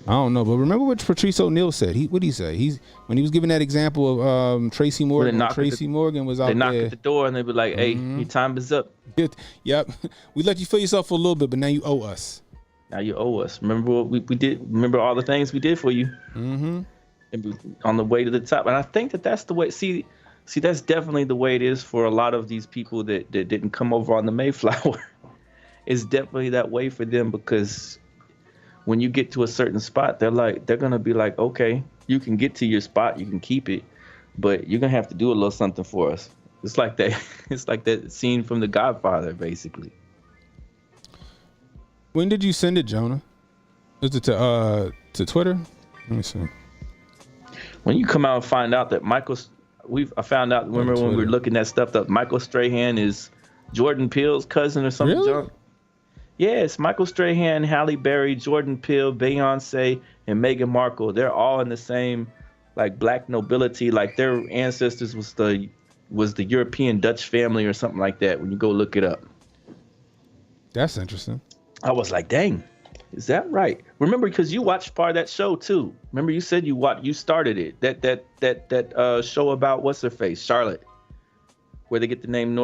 I don't know, but remember what Patrice O'Neal said? What did he say? When he was giving that example of Tracy Morgan. Morgan was out there. They knock at the door and they be like, "Hey, your time is up." Yep. We let you feel yourself for a little bit, but now you owe us. Now you owe us. Remember what we did? Remember all the things we did for you? Mm-hmm. And on the way to the top. And I think that's the way. See, that's definitely the way it is for a lot of these people that didn't come over on the Mayflower. It's definitely that way for them, because when you get to a certain spot, they're gonna be like, okay, you can get to your spot, you can keep it, but you're gonna have to do a little something for us. It's like that. It's like that scene from The Godfather, basically. When did you send it, Jonah? Is it to Twitter? Let me see. When you come out and find out that I found out. Remember when we were looking at stuff that Michael Strahan is Jordan Peele's cousin or something? Really? Yes, Michael Strahan, Halle Berry, Jordan Peele, Beyonce, and Meghan Markle. They're all in the same, like, black nobility. Like, their ancestors was the European Dutch family or something like that. When you go look it up, that's interesting. I was like, dang, is that right? Remember, because you watched part of that show too. Remember, you said you started it. That show about what's her face, Charlotte, where they get the name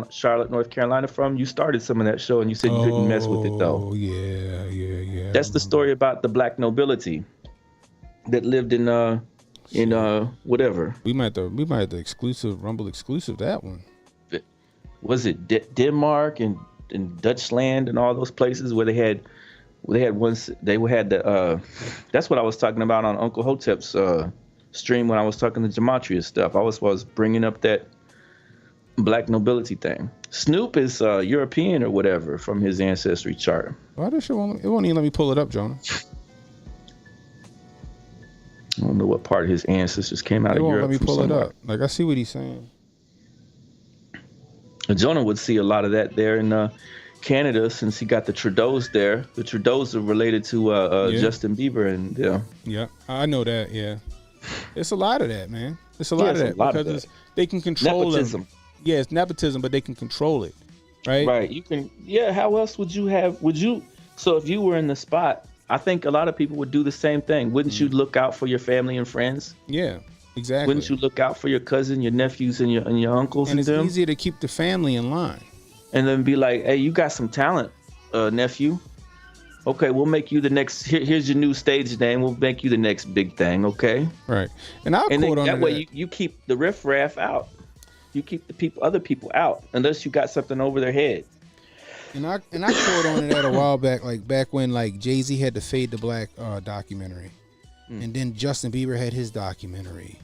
Charlotte, North Carolina from. You started some of that show, and you said you couldn't mess with it though. Oh yeah. That's the story about the black nobility that lived in whatever. We might have the exclusive Rumble exclusive that one. Was it Denmark and Dutchland and all those places where they had the that's what I was talking about on Uncle Hotep's stream when I was talking the gematria stuff. I was bringing up that black nobility thing. Snoop is European or whatever from his ancestry chart. Why does it won't even let me pull it up, Jonah? I don't know what part of his ancestors came out of won't Europe. Let me pull it up. Like, I see what he's saying. Jonah would see a lot of that there in Canada, since he got the Trudeaus there. The Trudeaus are related to Justin Bieber, and yeah, I know that. Yeah, it's a lot of that, man. It's a lot of that because they can control nepotism. Yeah, it's nepotism, but they can control it, right? Right. You can. Yeah. How else would you have? So if you were in the spot, I think a lot of people would do the same thing. Wouldn't you look out for your family and friends? Yeah. Exactly. Wouldn't you look out for your cousin, your nephews, and your uncles? And it's easier to keep the family in line. And then be like, hey, you got some talent, nephew. Okay, we'll make you the next. Here's your new stage name. We'll make you the next big thing. Okay. Right. And that way you keep the riffraff out. You keep the other people out, unless you got something over their head. And I quote on that a while back, like back when like Jay-Z had the Fade to Black documentary. And then Justin Bieber had his documentary.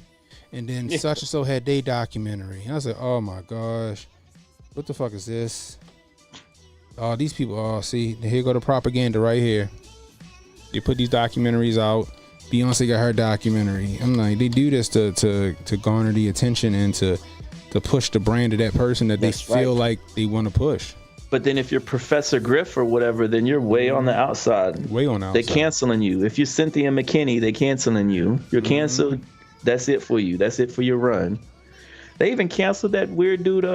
And then such and so had their documentary. And I was like, oh my gosh, what the fuck is this? Oh, these people, see, here go the propaganda right here. They put these documentaries out. Beyonce got her documentary. I'm like, they do this to garner the attention and to push the brand of that person that they feel like they want to push. But then if you're Professor Griff or whatever, then you're way on the outside. Way on the outside. They canceling you. If you're Cynthia McKinney, they canceling you. You're canceled. That's it for you. That's it for your run. They even canceled that weird dude,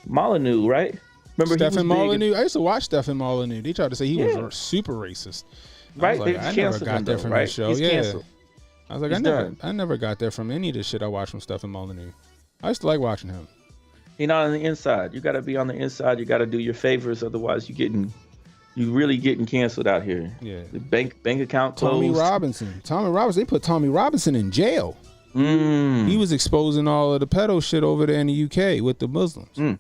Molyneux, right? Remember Stephen Molyneux? I used to watch Stephen Molyneux. They tried to say he was super racist. Right? I never got that from that show. He's canceled. I was like, I never got that from any of the shit I watched from Stephen Molyneux. I used to like watching him. You're not on the inside. You got to be on the inside. You got to do your favors. Otherwise, you really getting canceled out here. Yeah. The bank account closed. Tommy Robinson. They put Tommy Robinson in jail. He was exposing all of the pedo shit over there in the UK with the Muslims.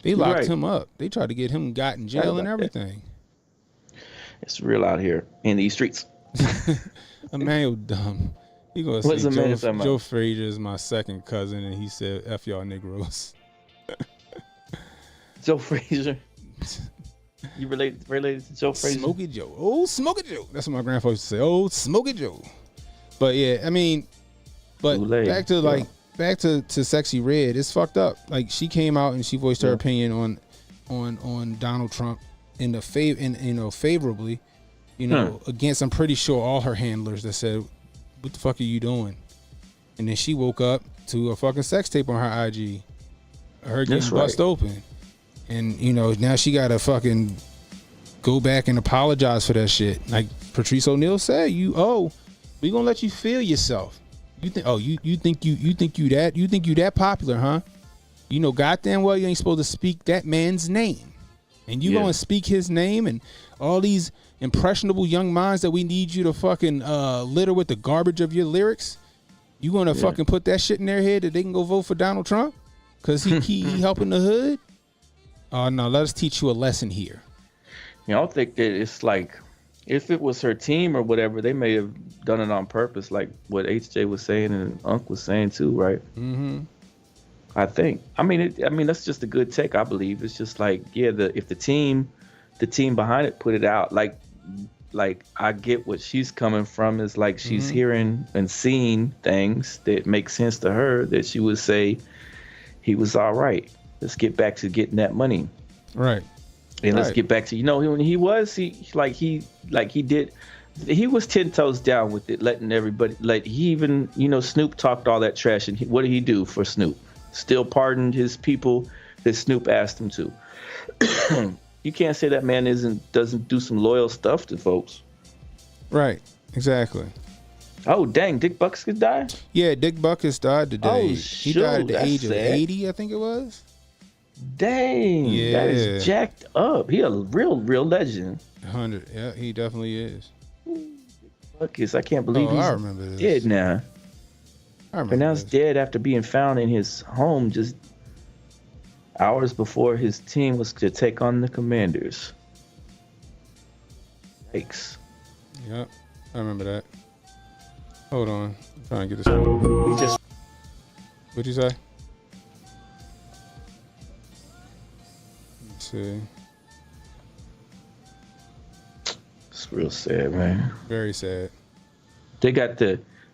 They locked him up. They tried to get him got in jail and everything. It's real out here in these streets. Emmanuel dumb. He gonna say Joe Frazier is my second cousin, and he said F y'all Negroes. Joe Frazier. You related to Joe Frazier? Smokey Joe. Oh, Smokey Joe. That's what my grandfather used to say. Oh, Smokey Joe. But yeah, I mean, back to Sexy Red. It's fucked up. Like, she came out and she voiced her opinion on Donald Trump in the favorably, against, I'm pretty sure, all her handlers that said, "What the fuck are you doing?" And then she woke up to a fucking sex tape on her IG, her getting bust open, and now she gotta fucking go back and apologize for that shit. Like Patrice O'Neal said, we gonna let you feel yourself. You think you think you that popular, huh? Goddamn well you ain't supposed to speak that man's name, and you gonna speak his name, and all these impressionable young minds that we need you to fucking litter with the garbage of your lyrics. You gonna fucking put that shit in their head that they can go vote for Donald Trump because he helping the hood? Oh no, let us teach you a lesson here. I don't think that it's like, if it was her team or whatever, they may have done it on purpose, like what HJ was saying and Unc was saying too, right? Mm-hmm. I think. I mean, that's just a good take. I believe it's just like, if the team behind it put it out, like I get what she's coming from, is like she's hearing and seeing things that make sense to her, that she would say he was all right. Let's get back to getting that money, right? And let's get back to when he was 10 toes down with it, letting everybody, like he even Snoop talked all that trash, and what did he do for Snoop? Still pardoned his people that Snoop asked him to. You can't say that man doesn't do some loyal stuff to folks. Right. Exactly. Oh dang, Dick Butkus died? Yeah, Dick Butkus died today. Oh, he died at the age of 80, I think it was. Dang, that is jacked up. He a real legend. 100. Yeah, he definitely is. Butkus, I can't believe he's dead now. Pronounced dead after being found in his home just hours before his team was to take on the Commanders. Yikes. Yep, I remember that. Hold on, I'm trying to get this. What'd you say? Let's see. It's real sad, man. Very sad. They got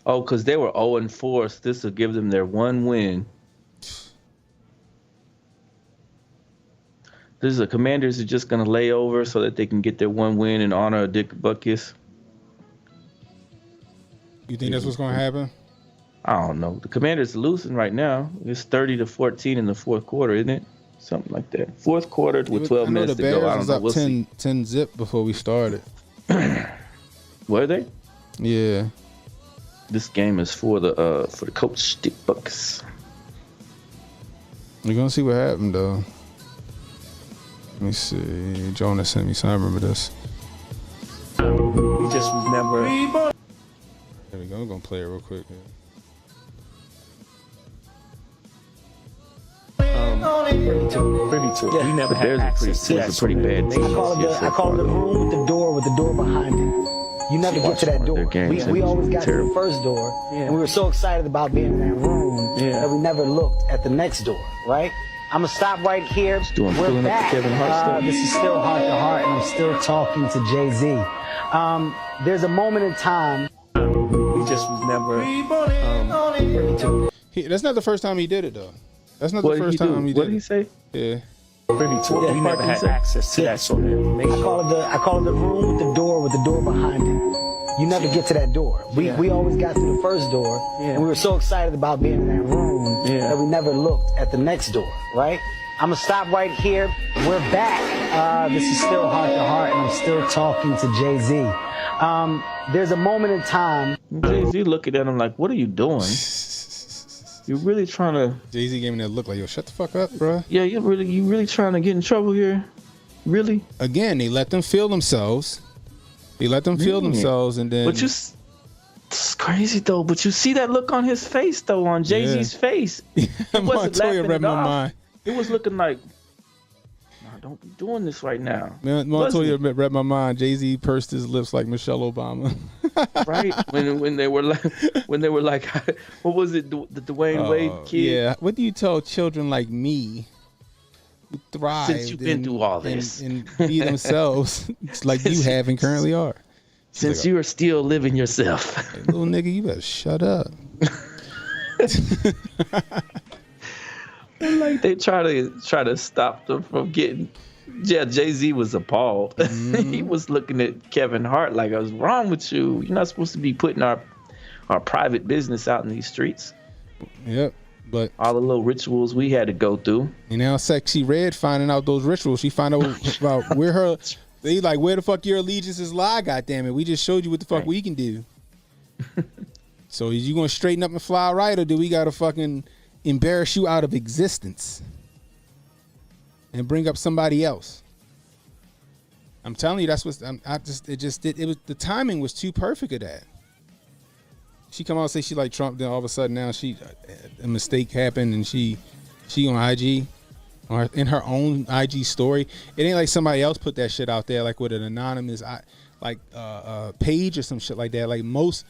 because they were 0-4, so this will give them their one win. The Commanders are just gonna lay over so that they can get their one win in honor of Dick Butkus. You think that's what's gonna happen? I don't know. The Commanders are losing right now. It's 30-14 in the fourth quarter, isn't it? Something like that. Fourth quarter with 12 minutes to go. I don't know. We'll see. 10 zip before we started. Were they? Yeah. This game is for the coach, Dick Butkus. We're gonna see what happened though. Let me see. Jonas sent me some. I remember this. He just was never. There we go. I'm gonna play it real quick. We never had access to that. It's a pretty bad team. I call it the room with the door behind it. You never get to that door. We always got to the first door, and we were so excited about being in that room that we never looked at the next door, right? I'm gonna stop right here. We're back. This is still Heart to Heart, and I'm still talking to Jay-Z. There's a moment in time. He just was never. That's not the first time he did it though. That's not the first time he did it. What did he say? Yeah. We never had access to that sort of information. I call it the room with the door behind it. You never get to that door. We always got to the first door, and we were so excited about being in that room that we never looked at the next door, right? I'm gonna stop right here. We're back. This is still Heart to Heart, and I'm still talking to Jay-Z. There's a moment in time. Jay-Z looking at him like, what are you doing? You're really trying to... Jay-Z gave me that look like, yo, shut the fuck up, bro. Yeah, you really trying to get in trouble here? Really? Again, they let them feel themselves. And then... But it's crazy, though. But you see that look on his face, though, on Jay-Z's face. Montoya read my mind. It was looking like, nah, don't be doing this right now. Man, Montoya read my mind. Jay-Z pursed his lips like Michelle Obama. Right? When they were like, what was it? The Dwayne Wade kid? Yeah. What do you tell children like me who thrive since you've been through all this and be themselves like you have and currently are? Since you are still living yourself. Hey, little nigga, you better shut up. Like they try to stop them from getting Yeah, Jay-Z was appalled. Mm-hmm. He was looking at Kevin Hart like, "What's wrong with you? You're not supposed to be putting our private business out in these streets." Yep. But all the little rituals we had to go through. And now Sexy Red finding out those rituals. She find out about where the fuck your allegiances lie, goddammit. We just showed you what the fuck we can do. So is you gonna straighten up and fly right, or do we gotta fucking embarrass you out of existence and bring up somebody else? I'm telling you, that's what it was. The timing was too perfect of that. She come out and say she like Trump, then all of a sudden now a mistake happened and she on IG or in her own IG story. It ain't like somebody else put that shit out there like with an anonymous page or some shit like that. Like most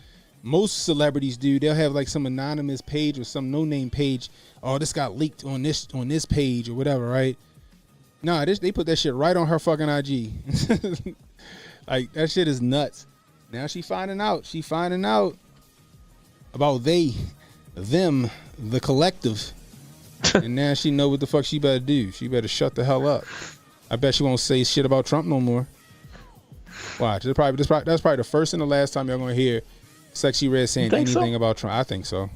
celebrities do. They'll have like some anonymous page or some no name page. Oh, this got leaked on this page or whatever, right? No, they put that shit right on her fucking IG. Like that shit is nuts. Now she finding out about them, the collective. And now she know what the fuck she better do. She better shut the hell up. I bet she won't say shit about Trump no more. Watch. That's probably the first and the last time y'all gonna hear Sexy Red saying anything about Trump. I think so.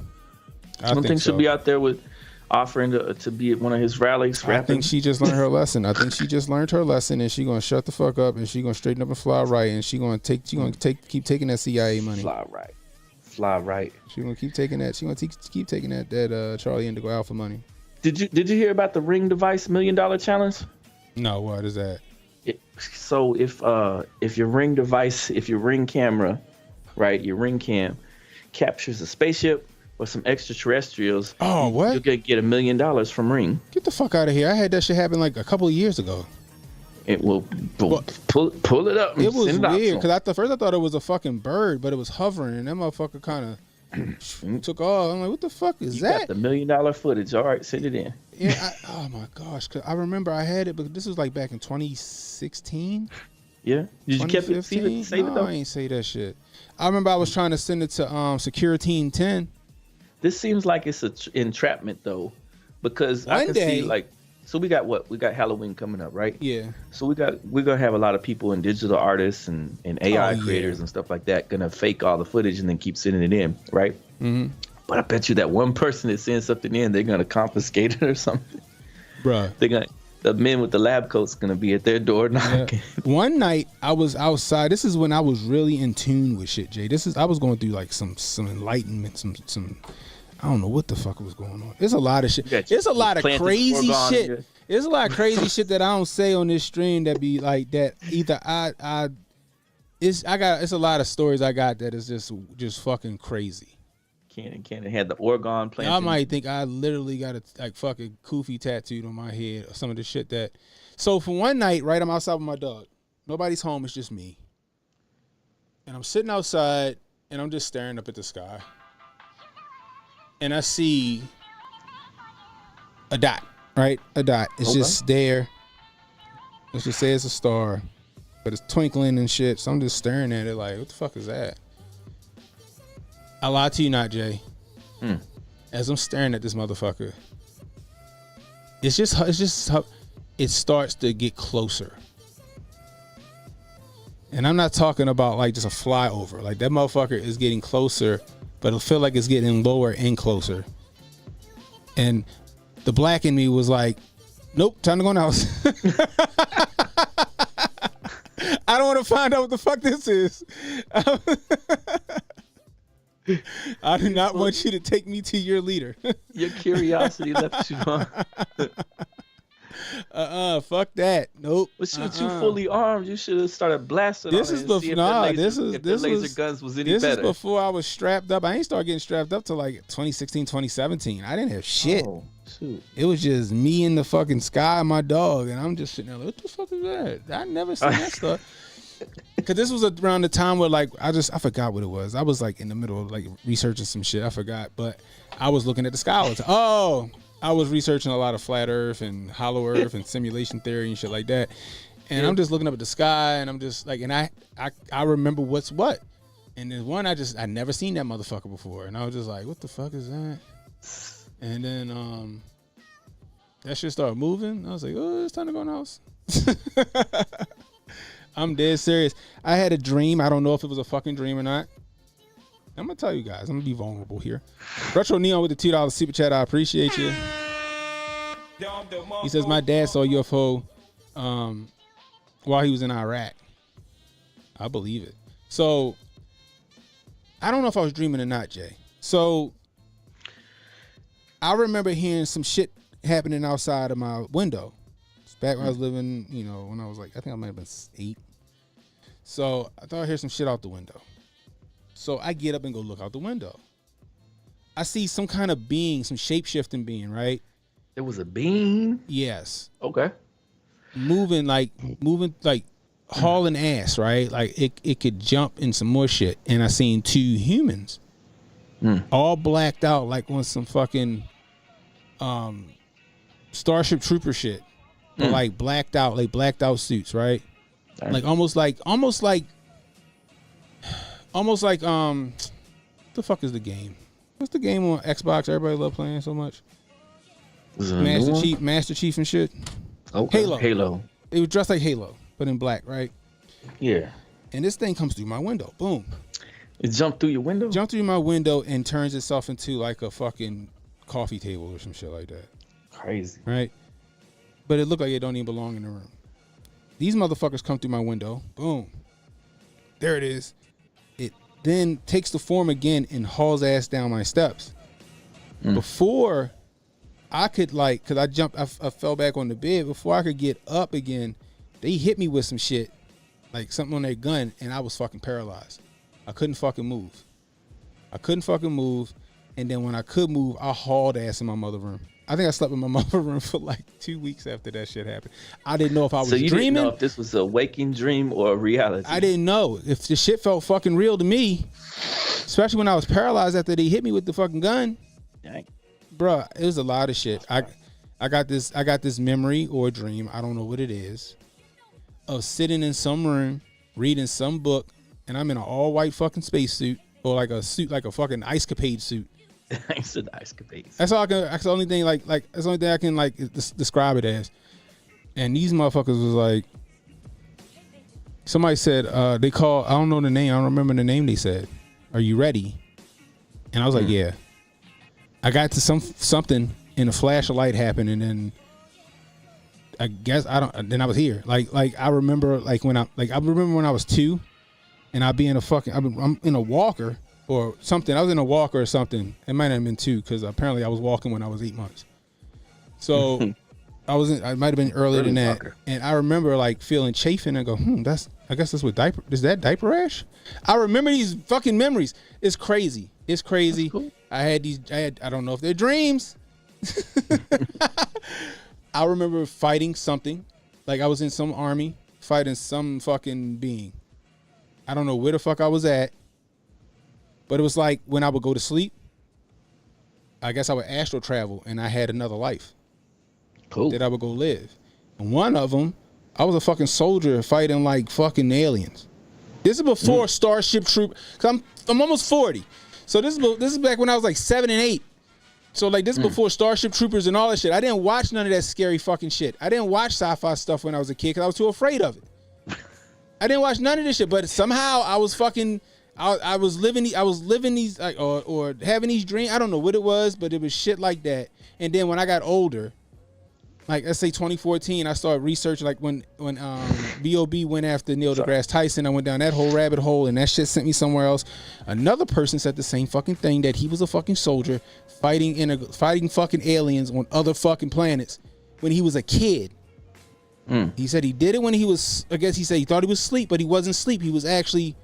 I think she'll be out there with offering to be at one of his rallies. I think she just learned her lesson. And she gonna shut the fuck up and she gonna straighten up and fly right, and she gonna keep taking that CIA money. Fly right. She gonna keep taking that. She gonna keep taking that Charlie Indigo Alpha money. Did you hear about the Ring device $1 million challenge? No, what is that? So if your Ring device, if your Ring camera, right, your Ring cam captures a spaceship or some extraterrestrials, what? You're gonna get $1 million from Ring. Get the fuck out of here! I had that shit happen like a couple of years ago. It will pull it up. And it was send it weird because at first I thought it was a fucking bird, but it was hovering, and that motherfucker kind of took off. I'm like, what the fuck is that? You got the $1 million footage. All right, send it in. Yeah. Oh my gosh, cause I remember I had it, but this was like back in 2016. Yeah. Did you keep it? Save it though? I ain't say that shit. I remember I was trying to send it to Secure Team 10. This seems like it's an entrapment though, because I can see like. So we got Halloween coming up, right? Yeah. So we're gonna have a lot of people and digital artists and AI creators and stuff like that gonna fake all the footage and then keep sending it in, right? Mm-hmm. But I bet you that one person that sends something in, they're gonna confiscate it or something. Bruh. The men with the lab coats gonna be at their door knocking. Yeah. One night I was outside. This is when I was really in tune with shit, Jay. I was going through like some enlightenment, some. I don't know what the fuck was going on. There's a lot of shit. There's a lot of crazy shit. There's a lot of crazy shit that I don't say on this stream that be like that. Either it's a lot of stories I got that is just fucking crazy. Cannon had the Oregon planting. I might think I literally got a like fucking Koofy tattooed on my head or some of the shit that. So for one night, right, I'm outside with my dog. Nobody's home. It's just me. And I'm sitting outside and I'm just staring up at the sky. And I see a dot, right? A dot. It's just there. Let's just say it's a star, but it's twinkling and shit. So I'm just staring at it like, what the fuck is that? I lie to you not, Jay. As I'm staring at this motherfucker, it starts to get closer. And I'm not talking about like just a flyover. Like that motherfucker is getting closer, but it'll feel like it's getting lower and closer. And the black in me was like, nope, time to go in the house. I don't want to find out what the fuck this is. I do not want you to take me to your leader. Your curiosity left you on. Fuck that. Nope. But you fully armed. You should have started blasting. This is before. Nah, this laser guns was any this better. This is before I was strapped up. I ain't started getting strapped up till like 2016, 2017. I didn't have shit. Oh, shoot. It was just me in the fucking sky and my dog, and I'm just sitting there like, what the fuck is that? I never seen that stuff. Cause this was around the time where like I forgot what it was. I was like in the middle of like researching some shit. I forgot, but I was looking at the sky all the time. I was researching a lot of flat Earth and hollow Earth and simulation theory and shit like that. And I'm just looking up at the sky and I'm just like, and I remember what's what. And then one, I never seen that motherfucker before. And I was just like, what the fuck is that? And then that shit started moving. I was like, oh, it's time to go in the house. I'm dead serious. I had a dream. I don't know if it was a fucking dream or not. I'm gonna tell you guys. I'm gonna be vulnerable here. Retro Neon with the $2 super chat. I appreciate you. He says my dad saw a UFO while he was in Iraq. I believe it. So I don't know if I was dreaming or not, Jay. So I remember hearing some shit happening outside of my window. It's back when I was living, you know, when I was like, I think I might have been 8. So I thought I heard some shit out the window. So I get up and go look out the window. I see some kind of being, some shape-shifting being, right? It was a being? Yes. Okay. Moving like hauling ass, right? Like it could jump in some more shit. And I seen 2 humans. All blacked out like on some fucking Starship Trooper shit. But like blacked out suits, right? Like almost like the fuck is the game? What's the game on Xbox everybody love playing so much? Master Chief and shit. Okay. Halo. It was dressed like Halo, but in black, right? Yeah. And this thing comes through my window. Boom. It jumped through your window? Jumped through my window and turns itself into like a fucking coffee table or some shit like that. Crazy. Right? But it looked like it don't even belong in the room. These motherfuckers come through my window. Boom. There it is. It then takes the form again and hauls ass down my steps. Before I could because I jumped, I fell back on the bed. Before I could get up again, they hit me with some shit, like something on their gun, and I was fucking paralyzed. I couldn't fucking move. And then when I could move, I hauled ass in my mother room. I think I slept in my mother room for like 2 weeks after that shit happened. I didn't know if I was dreaming. So you didn't know if this was a waking dream or a reality? I didn't know. If the shit felt fucking real to me, especially when I was paralyzed after they hit me with the fucking gun. Dang. Bruh, it was a lot of shit. I got this memory or dream, I don't know what it is, of sitting in some room, reading some book, and I'm in an all-white fucking spacesuit, or like a suit, like a fucking Ice Capade suit. It's an Ice Capade. That's all I can. That's the only thing. That's the only thing I can describe it as. And these motherfuckers was like, somebody said they call. I don't know the name. I don't remember the name. They said, "Are you ready?" And I was like, "Yeah." I got to something, and a flash of light happened, and then I guess I don't. Then I was here. Like I remember when I was 2, and I'd be in I'm in a walker. Or something. I was in a walker or something. It might have been 2 because apparently I was walking when I was 8 months. So I might have been earlier than that. Walker. And I remember feeling chafing and go, I guess that's what diaper. Is that diaper rash? I remember these fucking memories. It's crazy. It's crazy. Cool. I don't know if they're dreams. I remember fighting something. Like I was in some army fighting some fucking being. I don't know where the fuck I was at. But it was like when I would go to sleep, I guess I would astral travel and I had another life. Cool. That I would go live. And one of them, I was a fucking soldier fighting like fucking aliens. This is before Starship Troop. Cause I'm almost 40. So this is back when I was like 7 and 8. So this is before Starship Troopers and all that shit. I didn't watch none of that scary fucking shit. I didn't watch sci-fi stuff when I was a kid because I was too afraid of it. I didn't watch none of this shit. But somehow I was fucking... I was living these or having these dreams. I don't know what it was, but it was shit like that. And then when I got older, like let's say 2014, I started researching when B.O.B. went after Neil deGrasse Tyson. I went down that whole rabbit hole, and that shit sent me somewhere else. Another person said the same fucking thing, that he was a fucking soldier fighting fucking aliens on other fucking planets when he was a kid. He said he did it when he was. I guess he said he thought he was asleep, but he wasn't asleep. He was actually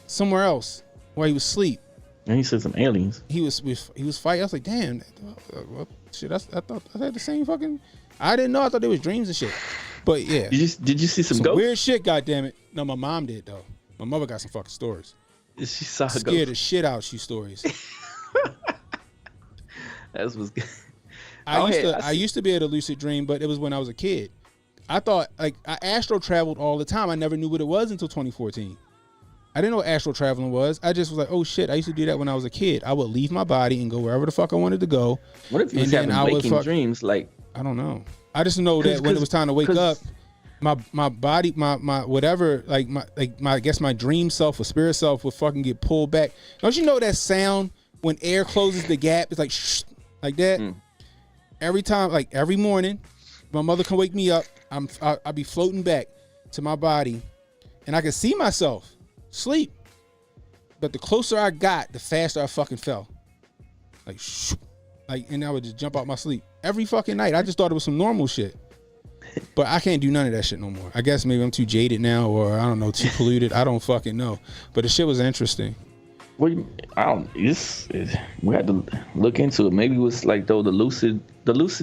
somewhere else while he was asleep. And he said some aliens. He was fighting. I was like, damn, well, shit. I thought I had the same fucking. I didn't know. I thought there was dreams and shit. But yeah. Did you see some ghosts? Weird shit? God damn it. No, my mom did though. My mother got some fucking stories. She saw scared the shit out you stories. That was good. I used to be able to lucid dream, but it was when I was a kid. I thought I astral traveled all the time. I never knew what it was until 2014. I didn't know what astral traveling was. I just was like, oh shit, I used to do that when I was a kid. I would leave my body and go wherever the fuck I wanted to go. What if you was having waking dreams? I don't know. I just know that when it was time to wake up, my body, my whatever, like my I guess my dream self or spirit self would fucking get pulled back. Don't you know that sound when air closes the gap? It's like shh, like that. Every time, like every morning, my mother can wake me up. I'll be floating back to my body, and I can see myself sleep. But the closer I got, the faster I fucking fell. Like shh, like, and I would just jump out my sleep every fucking night. I just thought it was some normal shit. But I can't do none of that shit no more. I guess maybe I'm too jaded now, or I don't know, too polluted. I don't fucking know. But the shit was interesting. Well, we had to look into it. Maybe it was like though the lucid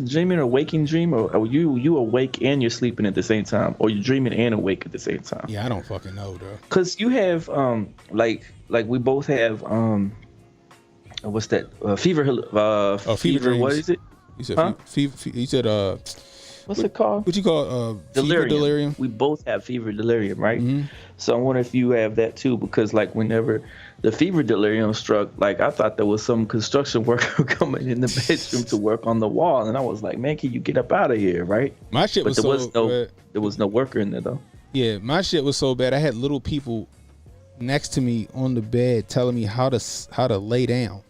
dreaming or waking dream, or you awake and you're sleeping at the same time, or you're dreaming and awake at the same time. Yeah, I don't fucking know, bro. Cause you have like we both have what's that fever fever dreams. What is it? You said fever. You said what's it called? What you call delirium. Fever delirium? We both have fever delirium, right? Mm-hmm. So I wonder if you have that too, because like whenever the fever delirium struck, like I thought there was some construction worker coming in the bedroom to work on the wall, and I was like, man, can you get up out of here, right? My shit was there was no worker in there though. Yeah, my shit was so bad. I had little people next to me on the bed telling me how to lay down,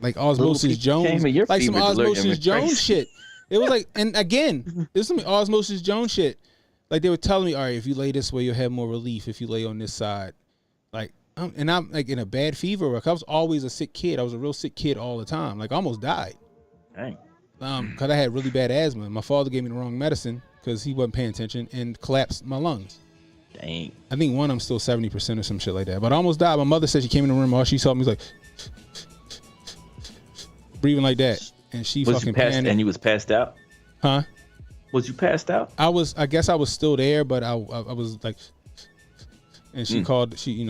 like Osmosis Jones, like some Osmosis Jones shit. It was like, and again, this is some Osmosis Jones shit. Like they were telling me, all right, if you lay this way, you'll have more relief if you lay on this side. Like, and I'm like in a bad fever. Like I was always a sick kid. I was a real sick kid all the time. Like I almost died. Dang. Because I had really bad asthma. My father gave me the wrong medicine because he wasn't paying attention and collapsed my lungs. Dang. I think I'm still 70% or some shit like that. But I almost died. My mother said she came in the room. All she saw me was like breathing like that. And she fucking panicked. And you was passed out? Huh? Was you passed out? I guess I was still there, but I was like, and she called, she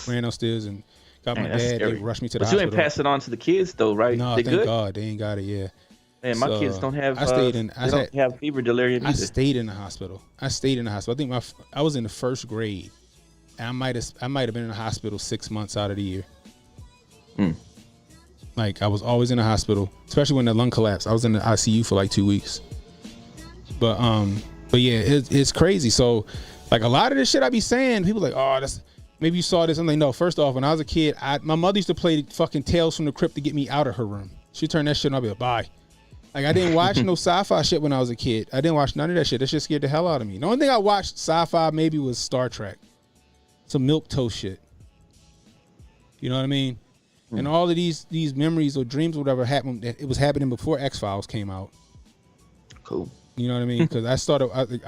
ran upstairs and got my dad. They rushed me to the hospital. But you ain't pass it on to the kids though, right? No, thank God. They ain't got it, yeah. Man, my kids don't have, they don't have fever delirium either. I stayed in the hospital. I think I was in the first grade. And I might have been in the hospital 6 months out of the year. Like I was always in the hospital, especially when the lung collapsed. I was in the ICU for like 2 weeks. But yeah, it's crazy. So like a lot of this shit I be saying, people like, oh, that's maybe you saw this. I'm like, no. First off, when I was a kid, my mother used to play fucking Tales from the Crypt to get me out of her room. She turned that shit on. I'd be like, bye. Like I didn't watch no sci-fi shit when I was a kid. I didn't watch none of that shit. That shit scared the hell out of me. The only thing I watched sci-fi maybe was Star Trek, some milquetoast shit. You know what I mean? And all of these memories or dreams or whatever happened, it was happening before X-Files came out. Cool. You know what I mean? Because I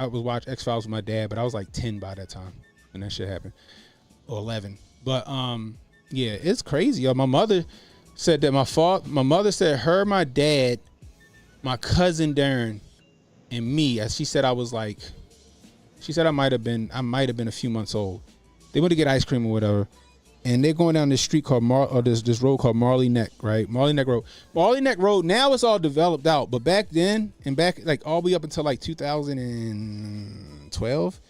was watching X-Files with my dad, but I was like 10 by that time when that shit happened, or 11. But yeah, it's crazy. Yo, my mother said that my mother said her, my dad, my cousin Darren, and me. As she said, I might have been a few months old. They went to get ice cream or whatever. And they're going down this street called this road called Marley Neck, right? Marley Neck Road. Marley Neck Road, now it's all developed out. But back then, and back like all the way up until like 2012,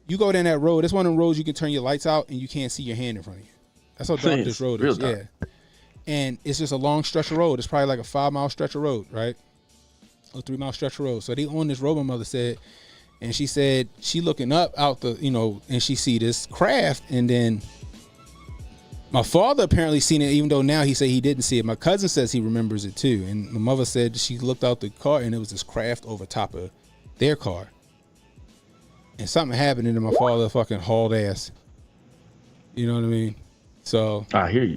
you go down that road. It's one of the roads you can turn your lights out and you can't see your hand in front of you. That's how dark this road is. Yeah. And it's just a long stretch of road. It's probably like a 5-mile stretch of road, right? Or 3-mile stretch of road. So they on this road, my mother said, and she said she looking up out the, and she see this craft, and then my father apparently seen it, even though now he said he didn't see it. My cousin says he remembers it too. And my mother said she looked out the car and it was this craft over top of their car. And something happened and then my father fucking hauled ass. You know what I mean? So I hear you.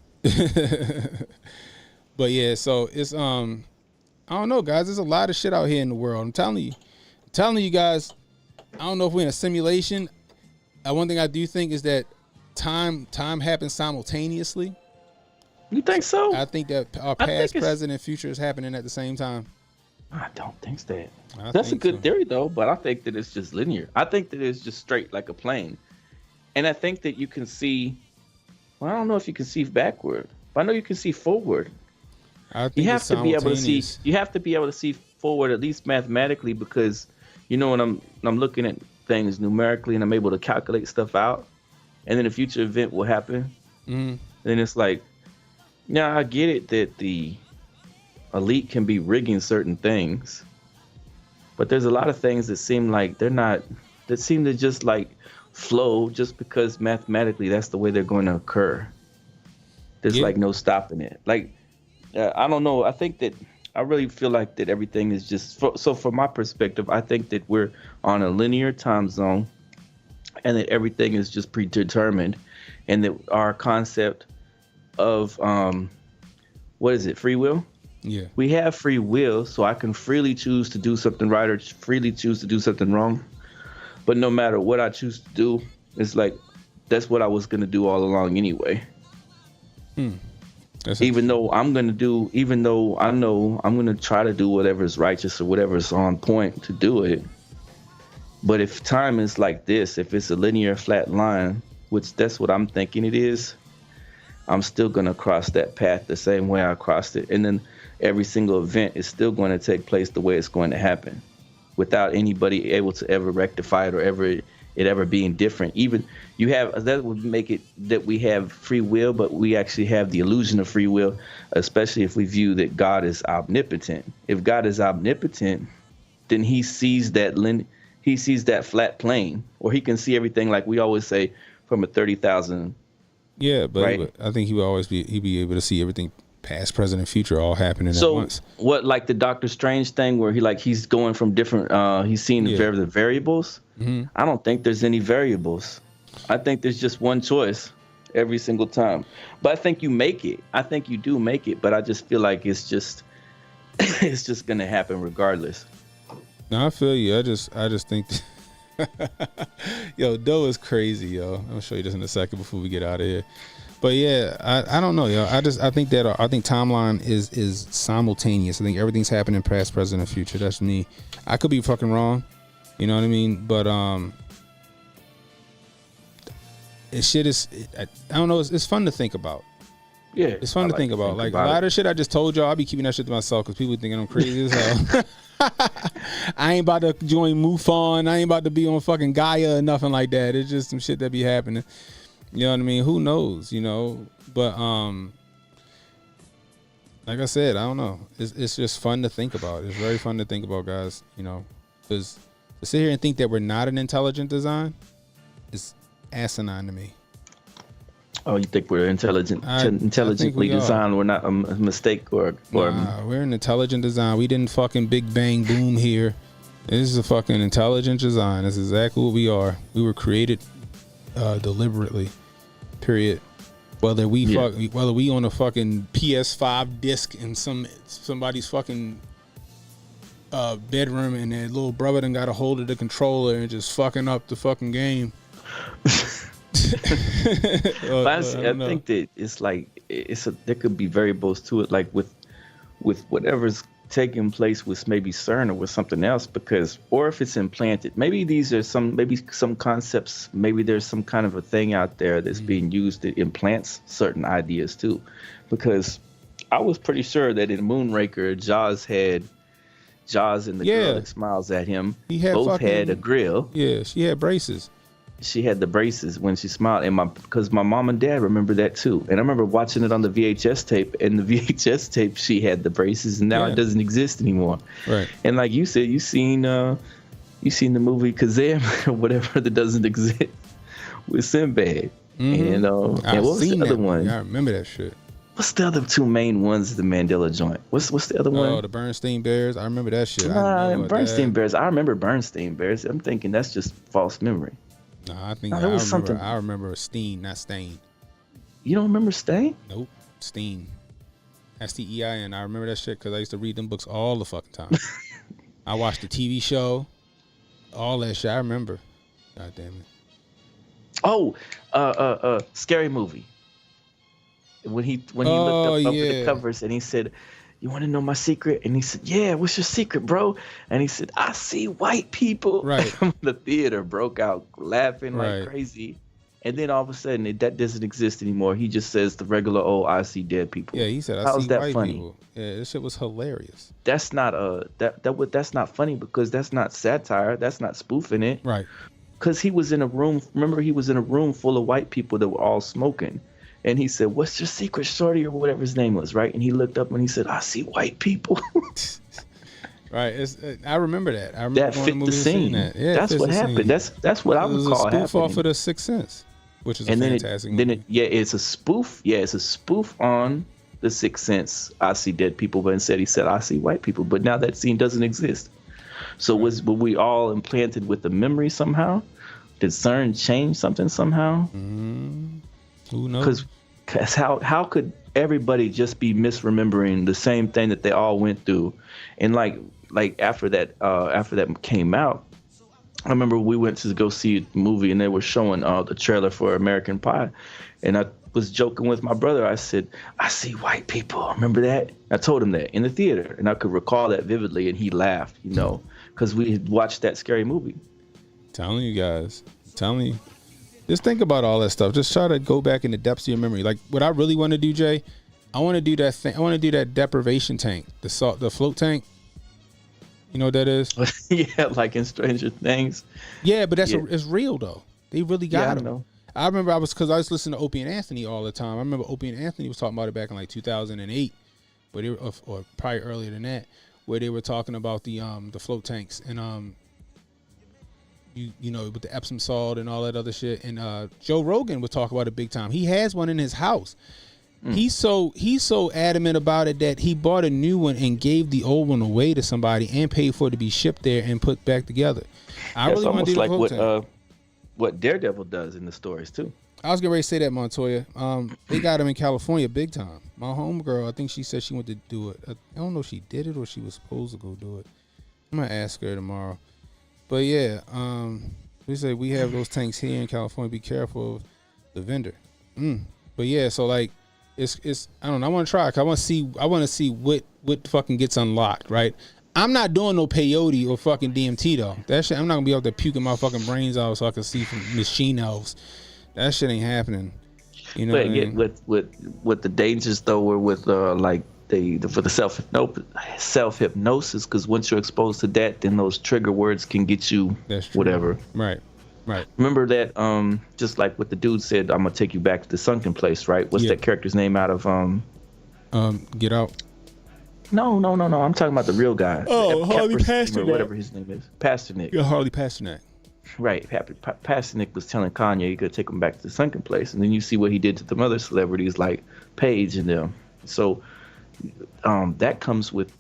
But yeah, so it's I don't know, guys. There's a lot of shit out here in the world. I'm telling you guys, I don't know if we're in a simulation. One thing I do think is that time happens simultaneously. You think so? I think that our past, present, and future is happening at the same time. I don't think that. That's a good theory though, but I think that it's just linear. I think that it's just straight like a plane. And I think that you can see, well, I don't know if you can see backward, but I know you can see forward. You have to be able to see forward, at least mathematically, because when I'm looking at things numerically and I'm able to calculate stuff out, and then a future event will happen. Then it's like, I get it that the elite can be rigging certain things, But there's a lot of things that seem like that seem to just like flow just because mathematically that's the way they're going to occur. There's like no stopping it. Like, I don't know. I really feel like that everything is just, so from my perspective, I think that we're on a linear time zone and that everything is just predetermined, and that our concept of, what is it, free will? Yeah. We have free will, so I can freely choose to do something right or freely choose to do something wrong. But no matter what I choose to do, it's like, that's what I was going to do all along anyway. Even though I know I'm going to try to do whatever is righteous or whatever is on point to do it. But if time is like this, if it's a linear flat line, which that's what I'm thinking it is, I'm still going to cross that path the same way I crossed it. And then every single event is still going to take place the way it's going to happen, without anybody able to ever rectify it or ever being different. Even that would make it that we have free will, but we actually have the illusion of free will, especially if we view that God is omnipotent. If God is omnipotent, then he sees that flat plane, or he can see everything, like we always say, from a 30,000. Yeah, but right? I think he'd be able to see everything past, present, and future all happening at once. So what, like the Doctor Strange thing where he's going from different, he's seeing the variables. Mm-hmm. I don't think there's any variables. I think there's just one choice every single time. But I think you make it. I think you do make it, but I just feel like it's just gonna happen regardless. No, I feel you. I just think yo, Doe is crazy, yo. I'll show you this in a second before we get out of here. But yeah, I don't know, yo. I think timeline is simultaneous. I think everything's happening past, present, and future. That's me. I could be fucking wrong. You know what I mean? But I don't know. It's fun to think about. Yeah, it's fun to think about. Like a lot of shit I just told y'all, I'll be keeping that shit to myself because people thinking I'm crazy as hell. I ain't about to join MUFON. I ain't about to be on fucking Gaia or nothing like that. It's just some shit that be happening. You know what I mean? Who knows? You know, but like I said, I don't know. It's just fun to think about. It's very fun to think about, guys. You know, because to sit here and think that we're not an intelligent design is asinine to me. Oh, you think we're intelligently designed? We're not a mistake or Nah, we're an intelligent design. We didn't fucking big bang boom here. This is a fucking intelligent design. That's exactly what we are. We were created deliberately. Period. Whether we on a fucking PS5 disc in somebody's fucking bedroom and their little brother done got a hold of the controller and just fucking up the fucking game. I think that it's like there could be variables to it, like with whatever's taking place with maybe CERN or with something else, or if it's implanted, maybe some concepts, maybe there's some kind of a thing out there that's being used that implants certain ideas too, because I was pretty sure that in Moonraker, Jaws and the girl that smiles at him both had a grill. Yeah, she had braces. She had the braces when she smiled, and because my mom and dad remember that too. And I remember watching it on the VHS tape, and the VHS tape, she had the braces, and now it doesn't exist anymore. Right. And like you said, you seen the movie Kazam or whatever that doesn't exist with Sinbad. Mm-hmm. And what was the other one? I remember that shit. What's the other two main ones? The Mandela joint. What's the other one? Oh, the Bernstein Bears. I remember that shit. Bernstein Bears. I remember Bernstein Bears. I'm thinking that's just false memory. No, I remember Steen, not Stain. You don't remember Stain? Nope, Steen. Stein. I remember that shit because I used to read them books all the fucking time. I watched the TV show, all that shit. I remember. God damn it. Oh, Scary Movie. When he looked up over the covers and he said, "You want to know my secret?" And he said, "Yeah, what's your secret, bro?" And he said, "I see white people." Right. The theater broke out laughing like crazy. And then all of a sudden, that doesn't exist anymore. He just says the regular old, "I see dead people." Yeah, he said, "I see white people." Yeah, this shit was hilarious. That's not that's not funny because that's not satire. That's not spoofing it. Right. Because he was in a room. Remember, he was in a room full of white people that were all smoking. And he said, "What's your secret, shorty?" or whatever his name was, right? And he looked up and he said, "I see white people." Right. I remember that. I remember That going to fit the movies and seeing scene. that. Yeah, That's what happened. That's what I would call happening. It was a spoof off happening. of The Sixth Sense, which is a And fantastic movie. it's a spoof. Yeah, it's a spoof on The Sixth Sense. I see dead people, but instead he said I see white people. But now that scene doesn't exist. So were we all implanted with the memory somehow? Did CERN change something somehow? Who knows? Because how could everybody just be misremembering the same thing that they all went through? And like after that came out, I remember we went to go see a movie and they were showing the trailer for American Pie, and I was joking with my brother. I said, I see white people. Remember that? I told him that in the theater, and I could recall that vividly, and he laughed, because we had watched that scary movie. Telling you guys. Telling you. Just think about all that stuff. Just try to go back in the depths of your memory. Like what I really want to do, Jay, I want to do that thing. I want to do that deprivation tank, the float tank. You know what that is? Yeah, like in Stranger Things. Yeah, but it's real though. They really got I him. know. I remember I was listening to Opie and Anthony all the time. I remember Opie and Anthony was talking about it back in like 2008, but or probably earlier than that, where they were talking about the float tanks and you know, with the Epsom salt and all that other shit. And Joe Rogan would talk about it big time. He has one in his house. He's so adamant about it that he bought a new one and gave the old one away to somebody and paid for it to be shipped there and put back together. I really want to do like what Daredevil does in the stories too. I was getting ready to say that, Montoya. They got him in California big time. My homegirl, I think she said she wanted to do it. I don't know if she did it or she was supposed to go do it. I'm gonna ask her tomorrow. But yeah, we say we have those tanks here in California. Be careful of the vendor. But yeah, so like, it's I don't know. I want to try. 'Cause I want to see what fucking gets unlocked. Right. I'm not doing no peyote or fucking DMT though. That shit, I'm not gonna be able to puke my fucking brains out so I can see from machine elves. That shit ain't happening. You know. But again, with the dangers though, were with like for the self hypnosis, because once you're exposed to that, then those trigger words can get you whatever. Right. Remember that just like what the dude said, I'm gonna take you back to the sunken place, right? What's that character's name out of Get Out? No. I'm talking about the real guy. Oh, Harley Pasternak. Or whatever his name is. Pasternak. Yeah, Harley Pasternak. Right. Pasternak was telling Kanye he could take him back to the sunken place. And then you see what he did to them other celebrities like Paige and them. So that comes with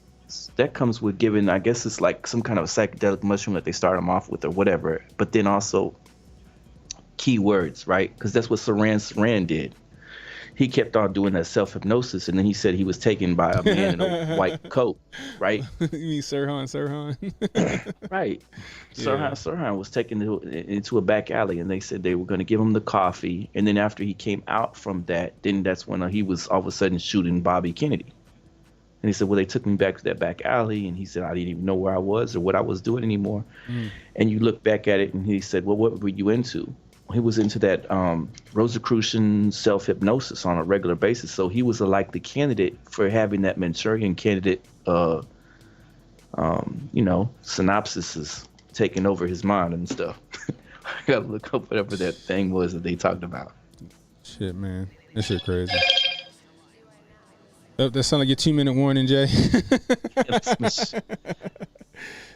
giving, I guess it's like some kind of a psychedelic mushroom that they start them off with or whatever. But then also keywords, right? Because that's what Saran did. He kept on doing that self-hypnosis, and then he said he was taken by a man in a white coat, right? You mean Sirhan? Right. Yeah. Sirhan was taken into a back alley, and they said they were going to give him the coffee. And then after he came out from that, then that's when he was all of a sudden shooting Bobby Kennedy. And he said, well, they took me back to that back alley, and he said, I didn't even know where I was or what I was doing anymore. And you look back at it, and he said, well, what were you into? He was into that Rosicrucian self-hypnosis on a regular basis. So he was a likely candidate for having that Manchurian candidate, synopsises taking over his mind and stuff. I gotta look up whatever that thing was that they talked about. Shit, man. That shit crazy. That sound like your 2-minute warning, Jay.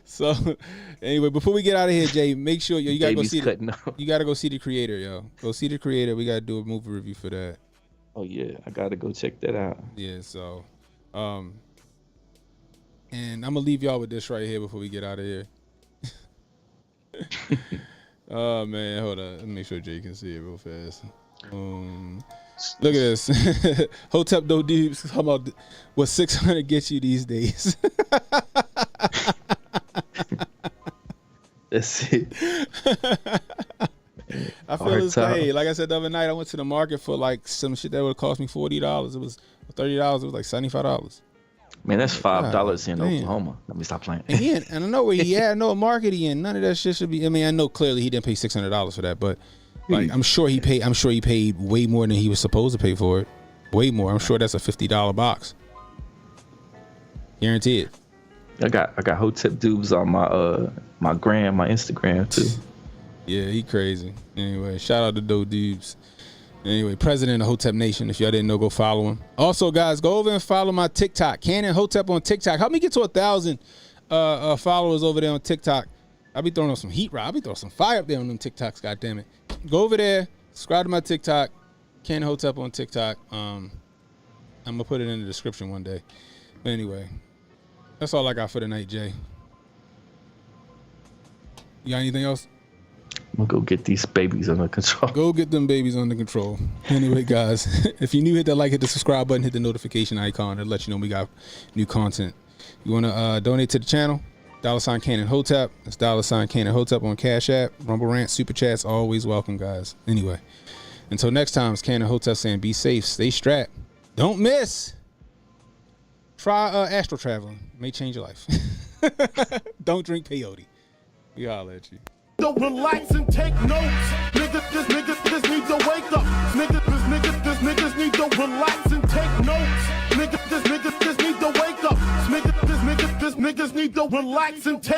So, anyway, before we get out of here, Jay, make sure you gotta go see the creator, yo. Go see the creator. We gotta do a movie review for that. Oh yeah, I gotta go check that out. Yeah. So, and I'm gonna leave y'all with this right here before we get out of here. Oh man, hold on. Let me make sure Jay can see it real fast. Look at this. Hotep No Dubes. How about what 600 gets you these days? That's it. I feel this way. Like I said the other night, I went to the market for like some shit that would cost me $40. It was $30. It was like $75. Man, that's $5 in Oklahoma. Let me stop playing. And I know where he at. I know what market he in. None of that shit should be. I mean, I know clearly he didn't pay $600 for that, but like I'm sure he paid way more than he was supposed to pay for it. Way more. I'm sure that's a $50 box. Guaranteed. I got Hotep dubes on my my Instagram too. Yeah, he crazy. Anyway, shout out to Doe Dubes. Anyway, president of Hotep Nation. If y'all didn't know, go follow him. Also, guys, go over and follow my TikTok, CannonHotep on TikTok. Help me get to 1,000 followers over there on TikTok. I'll be throwing on some heat, right? I'll be throwing some fire up there on them TikToks, goddammit. Go over there, subscribe to my TikTok, CannonHotep on TikTok. I'm going to put it in the description one day. But anyway, that's all I got for tonight, Jay. You got anything else? I'm gonna go get these babies under control. Go get them babies under control. Anyway, guys, if you're new, hit that like, hit the subscribe button, hit the notification icon. It'll let you know we got new content. You want to donate to the channel? $ CannonHotep. That's $ CannonHotep on Cash App. Rumble Rant, Super Chats, always welcome, guys. Anyway, until next time, it's CannonHotep saying be safe, stay strapped. Don't miss. Try astral traveling. May change your life. Don't drink peyote. We holla at you. So relax and take notes. Niggas need to wake up. Niggas need to relax and take notes. Niggas need to wake up. Niggas need to relax and take